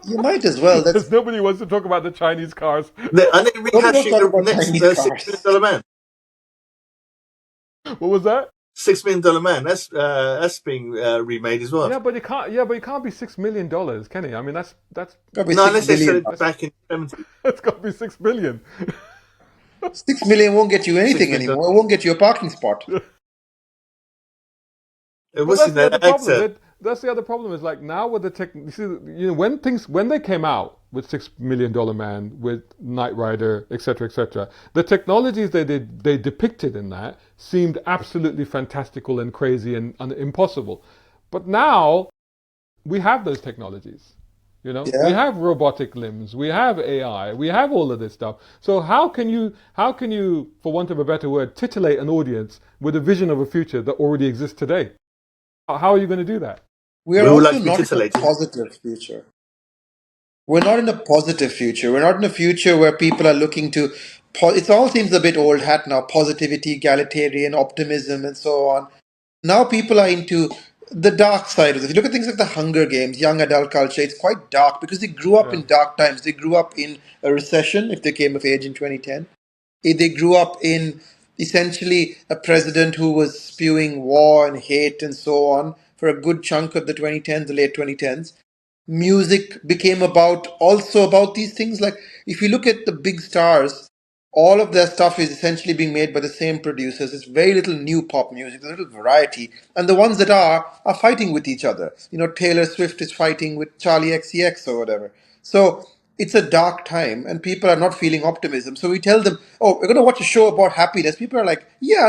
You might as well. Because nobody wants to talk about the Chinese cars. Are they rehashing talk about the next Chinese $6 cars. million man? What was that? $6 million man. That's being remade as well. Yeah, but it can't be $6 million, can it? I mean, that's Gotta be No, 6 unless they said billion. it back in the 70s. that's got to be $6 billion. 6 million won't get you anything 6 million. anymore. It won't get you a parking spot. It But was that's in the that other problem. actor. That's the other problem. Is like now with the tech. You see, when they came out with $6 million Man, with Knight Rider, etc., the technologies they depicted in that seemed absolutely fantastical and crazy and impossible. But now we have those technologies. We have robotic limbs, we have AI, we have all of this stuff. So how can you, for want of a better word, titillate an audience with a vision of a future that already exists today? How are you going to do that? We are We would also like to be not in a titillated. positive future. We're not in a positive future. We're not in a future where people are looking to it all seems a bit old hat now. Positivity, egalitarian, optimism, and so on. Now people are into the dark side of it. If you look at things like the Hunger Games, young adult culture, it's quite dark because they grew up in dark times. They grew up in a recession if they came of age in 2010. They grew up in essentially a president who was spewing war and hate and so on for a good chunk of the 2010s, the late 2010s. Music became also about these things. Like if you look at the big stars, all of their stuff is essentially being made by the same producers. There's very little new pop music, there's little variety. And the ones that are fighting with each other. Taylor Swift is fighting with Charlie XCX or whatever. So it's a dark time and people are not feeling optimism. So we tell them, oh, we're going to watch a show about happiness. People are like, yeah,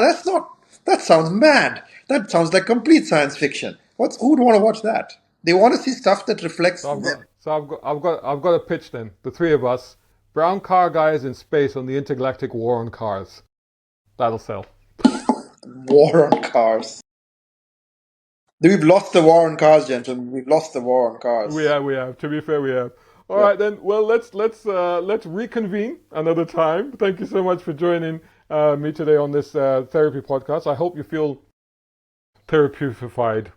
that sounds mad. That sounds like complete science fiction. Who would want to watch that? They want to see stuff that reflects them. I've got a pitch then. The three of us, brown car guys in space on the intergalactic war on cars. That'll sell. War on cars. We've lost the war on cars, gentlemen. We've lost the war on cars. We have. To be fair, we have. All right then. Well, let's reconvene another time. Thank you so much for joining me today on this therapy podcast. I hope you feel therapified.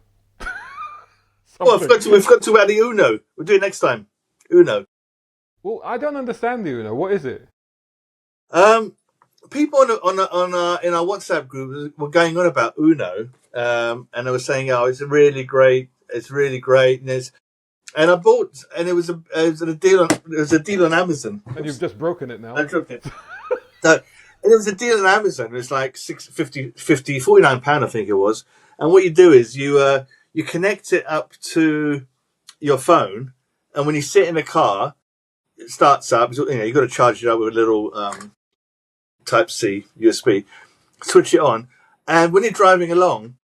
Well, we've got to add the Uno. We'll do it next time. Uno. Well, I don't understand the Uno. What is it? People in our WhatsApp group were going on about Uno, and they were saying, "Oh, it's really great. It's really great." And I bought, and it was a deal on Amazon. And you've just broken it now. I dropped it. So it was a deal on Amazon. It was like £49, I think it was. And what you do is you connect it up to your phone, and when you sit in a car, it starts up. You've got to charge it up with a little Type-C USB. Switch it on, and when you're driving along,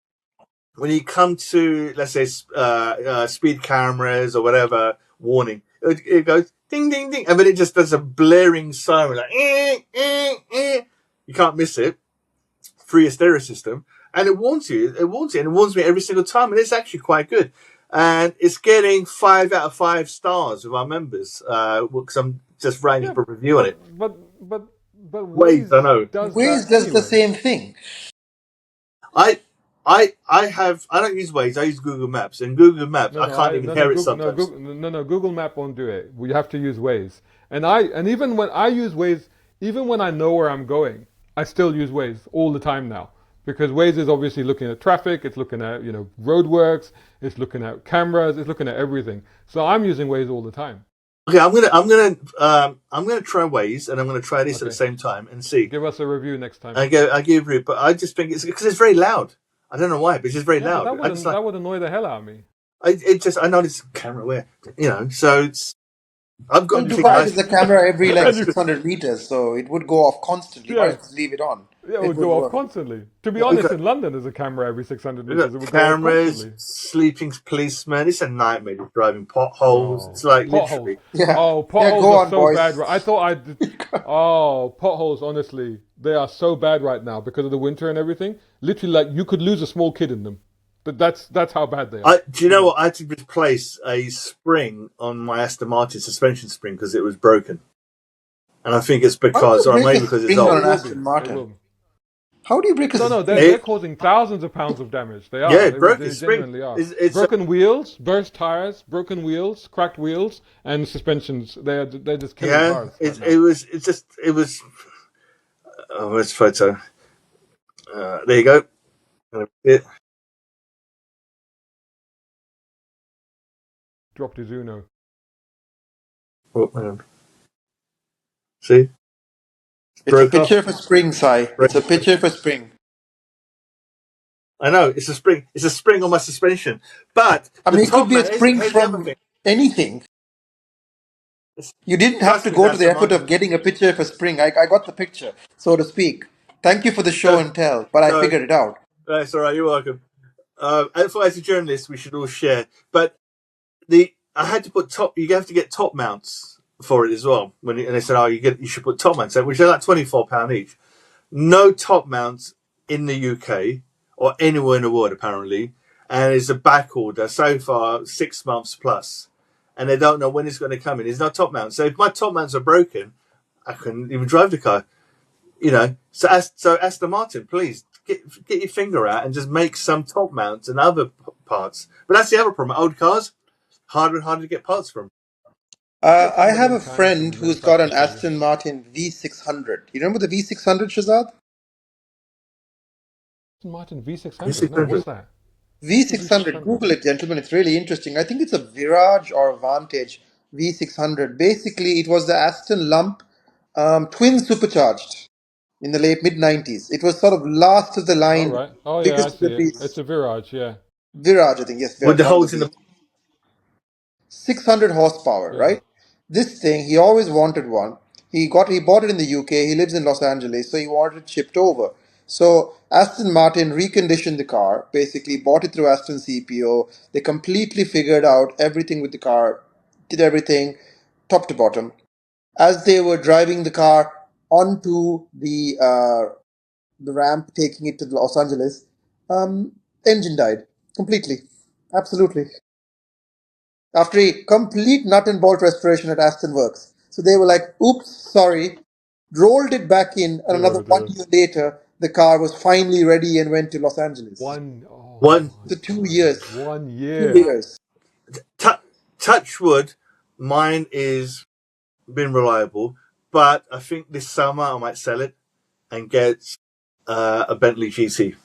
when you come to, let's say, speed cameras or whatever warning, it goes ding, ding, ding, and then it just does a blaring siren like You can't miss it through your stereo system. And it warns you, and it warns me every single time, and it's actually quite good. And it's getting 5 out of 5 stars with our members, because I'm just writing a review on it. But Waze, I know. Waze does the same thing. I don't use Waze, I use Google Maps. And Google Maps, I can't even hear it sometimes. Google Map won't do it. We have to use Waze. And even when I use Waze, even when I know where I'm going, I still use Waze all the time now. Because Waze is obviously looking at traffic, it's looking at, roadworks, it's looking at cameras, it's looking at everything. So I'm using Waze all the time. Okay, I'm gonna try Waze, and I'm gonna try this at the same time and see. Give us a review next time. I give a review, but I just think it's because it's very loud. I don't know why, but it's just very loud. That would annoy the hell out of me. I know it's camera aware, so it's. I've got Dubai is the camera every 600 meters, so it would go off constantly. Why just leave it on? Yeah, it would go off constantly. To be honest, in London, there's a camera every 600 meters. It would cameras, sleeping policemen. It's a nightmare driving potholes. It's like literally. Yeah. Oh, potholes go are on, so boys. bad. I thought potholes, honestly, they are so bad right now because of the winter and everything. Literally, like, you could lose a small kid in them. But that's how bad they are. Do you know what? I had to replace a spring on my Aston Martin suspension spring because it was broken. And I think it's because, or maybe because it's old. Aston Martin. How do you break a spring? No, they're causing thousands of pounds of damage. They are. Yeah, they genuinely are. It's broken wheels, burst tires, broken wheels, cracked wheels, and suspensions. They're just killing cars. It was. Oh, where's the photo? There you go. Dropped his Uno. Oh, hang on. See? It's a picture of a spring, Sai. It's a picture of a spring. I know, it's a spring. It's a spring on my suspension. But it could be a spring from anything. You didn't have to go to the effort of getting a picture of a spring. I got the picture, so to speak. Thank you for the show and tell, but I figured it out. That's all right. You're welcome. As a journalist, we should all share. But I had to put you have to get top mounts for it as well. And they said, you should put top mounts, which are like £24 each. No top mounts in the UK or anywhere in the world, apparently. And it's a back order so far, 6 months plus. And they don't know when it's going to come in. There's no top mounts. So if my top mounts are broken, I couldn't even drive the car. So Aston Martin, please get your finger out and just make some top mounts and other parts. But that's the other problem. Old cars, harder and harder to get parts from. I have a friend who's got an Aston Martin V600. You remember the V600, Shazad? Aston Martin V600. No, what's that? V600, Google it, gentlemen. It's really interesting. I think it's a Virage or Vantage V600. Basically, it was the Aston Lump twin supercharged in the late mid-90s. It was sort of last of the line. All right. Oh, yeah, I biggest see of the it. beast. It's a Virage, yeah. Virage, I think, yes. With the Virage, holes in the 600 horsepower, Yeah. right? This thing, he always wanted one. He bought it in the UK. He lives in Los Angeles, so he wanted it shipped over. So Aston Martin reconditioned the car, basically bought it through Aston CPO. They completely figured out everything with the car, did everything top to bottom. As they were driving the car onto the ramp, taking it to Los Angeles, engine died completely, absolutely. After a complete nut and bolt restoration at Aston Works. So they were like, oops, sorry, rolled it back in, and another 1 year later, the car was finally ready and went to Los Angeles. One. The 2 years. 1 2 year. years. Touch wood, mine is been reliable, but I think this summer I might sell it and get a Bentley GT.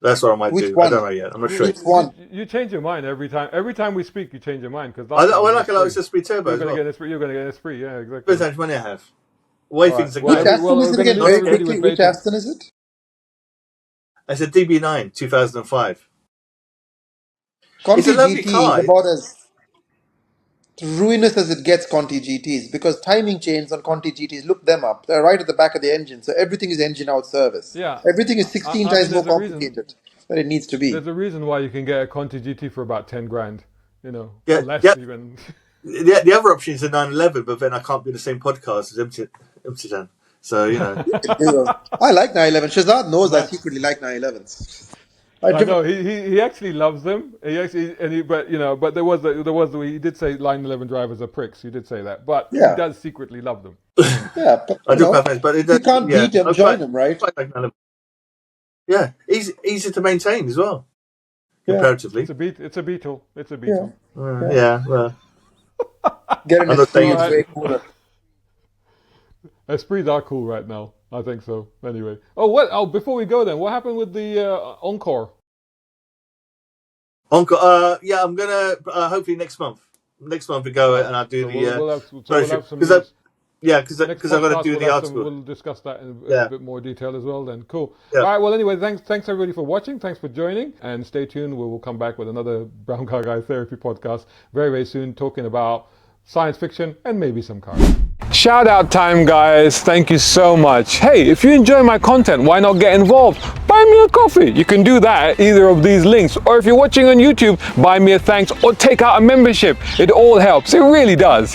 That's what I might Which do. one? I don't know yet. I'm not sure. Which one? You change your mind every time. Every time we speak, you change your mind because I like a lot of speed turbo You're as gonna well. get this. You're gonna get this free. Yeah, exactly. Depends how much money I have. Way things are Well, Which going. Aston well, is it we're again? gonna Very do it quickly, with which Bacon. Aston is it? It's a DB9 2005. Conti It's a lovely GT car. is about as ruinous as it gets, Conti GTs, because timing chains on Conti GTs, look them up. They're right at the back of the engine, so everything is engine out service. Yeah. Everything is 16 I times mean, more there's a reason- complicated than it needs to be. There's a reason why you can get a Conti GT for about 10 grand. You know, Yeah, or less yeah. even. The other option is a 911, but then I can't be in the same podcast as Imthishan. So, I like 911. Shazad knows I secretly like 911s. I know he actually loves them. But there was he did say line 11 drivers are pricks. He did say that, but Yeah. he does secretly love them. Yeah, but I do preference, but you can't beat them, join them, right? Yeah, easy to maintain as well, comparatively. It's a Beetle. It's a Beetle. Yeah, well, Get an I'm not Esprit, saying it's it's- way cooler. Esprits are cool right now. I think so. Anyway. Before we go then, what happened with the Encore? Encore. Yeah, I'm gonna hopefully next month. Next month we go and I'll do We'll have some because news. because Next I've got to podcast, do we'll the have article. we'll discuss that in a Yeah. bit more detail as well then. Cool. Yeah. All right, well anyway, thanks everybody for watching. Thanks for joining. And stay tuned. We will come back with another Brown Car Guy Therapy podcast very, very soon, talking about science fiction and maybe some cars. Shout out time, guys. Thank you so much. Hey, if you enjoy my content, why not get involved? Buy me a coffee. You can do that at either of these links. Or if you're watching on YouTube, buy me a thanks or take out a membership. It all helps. It really does.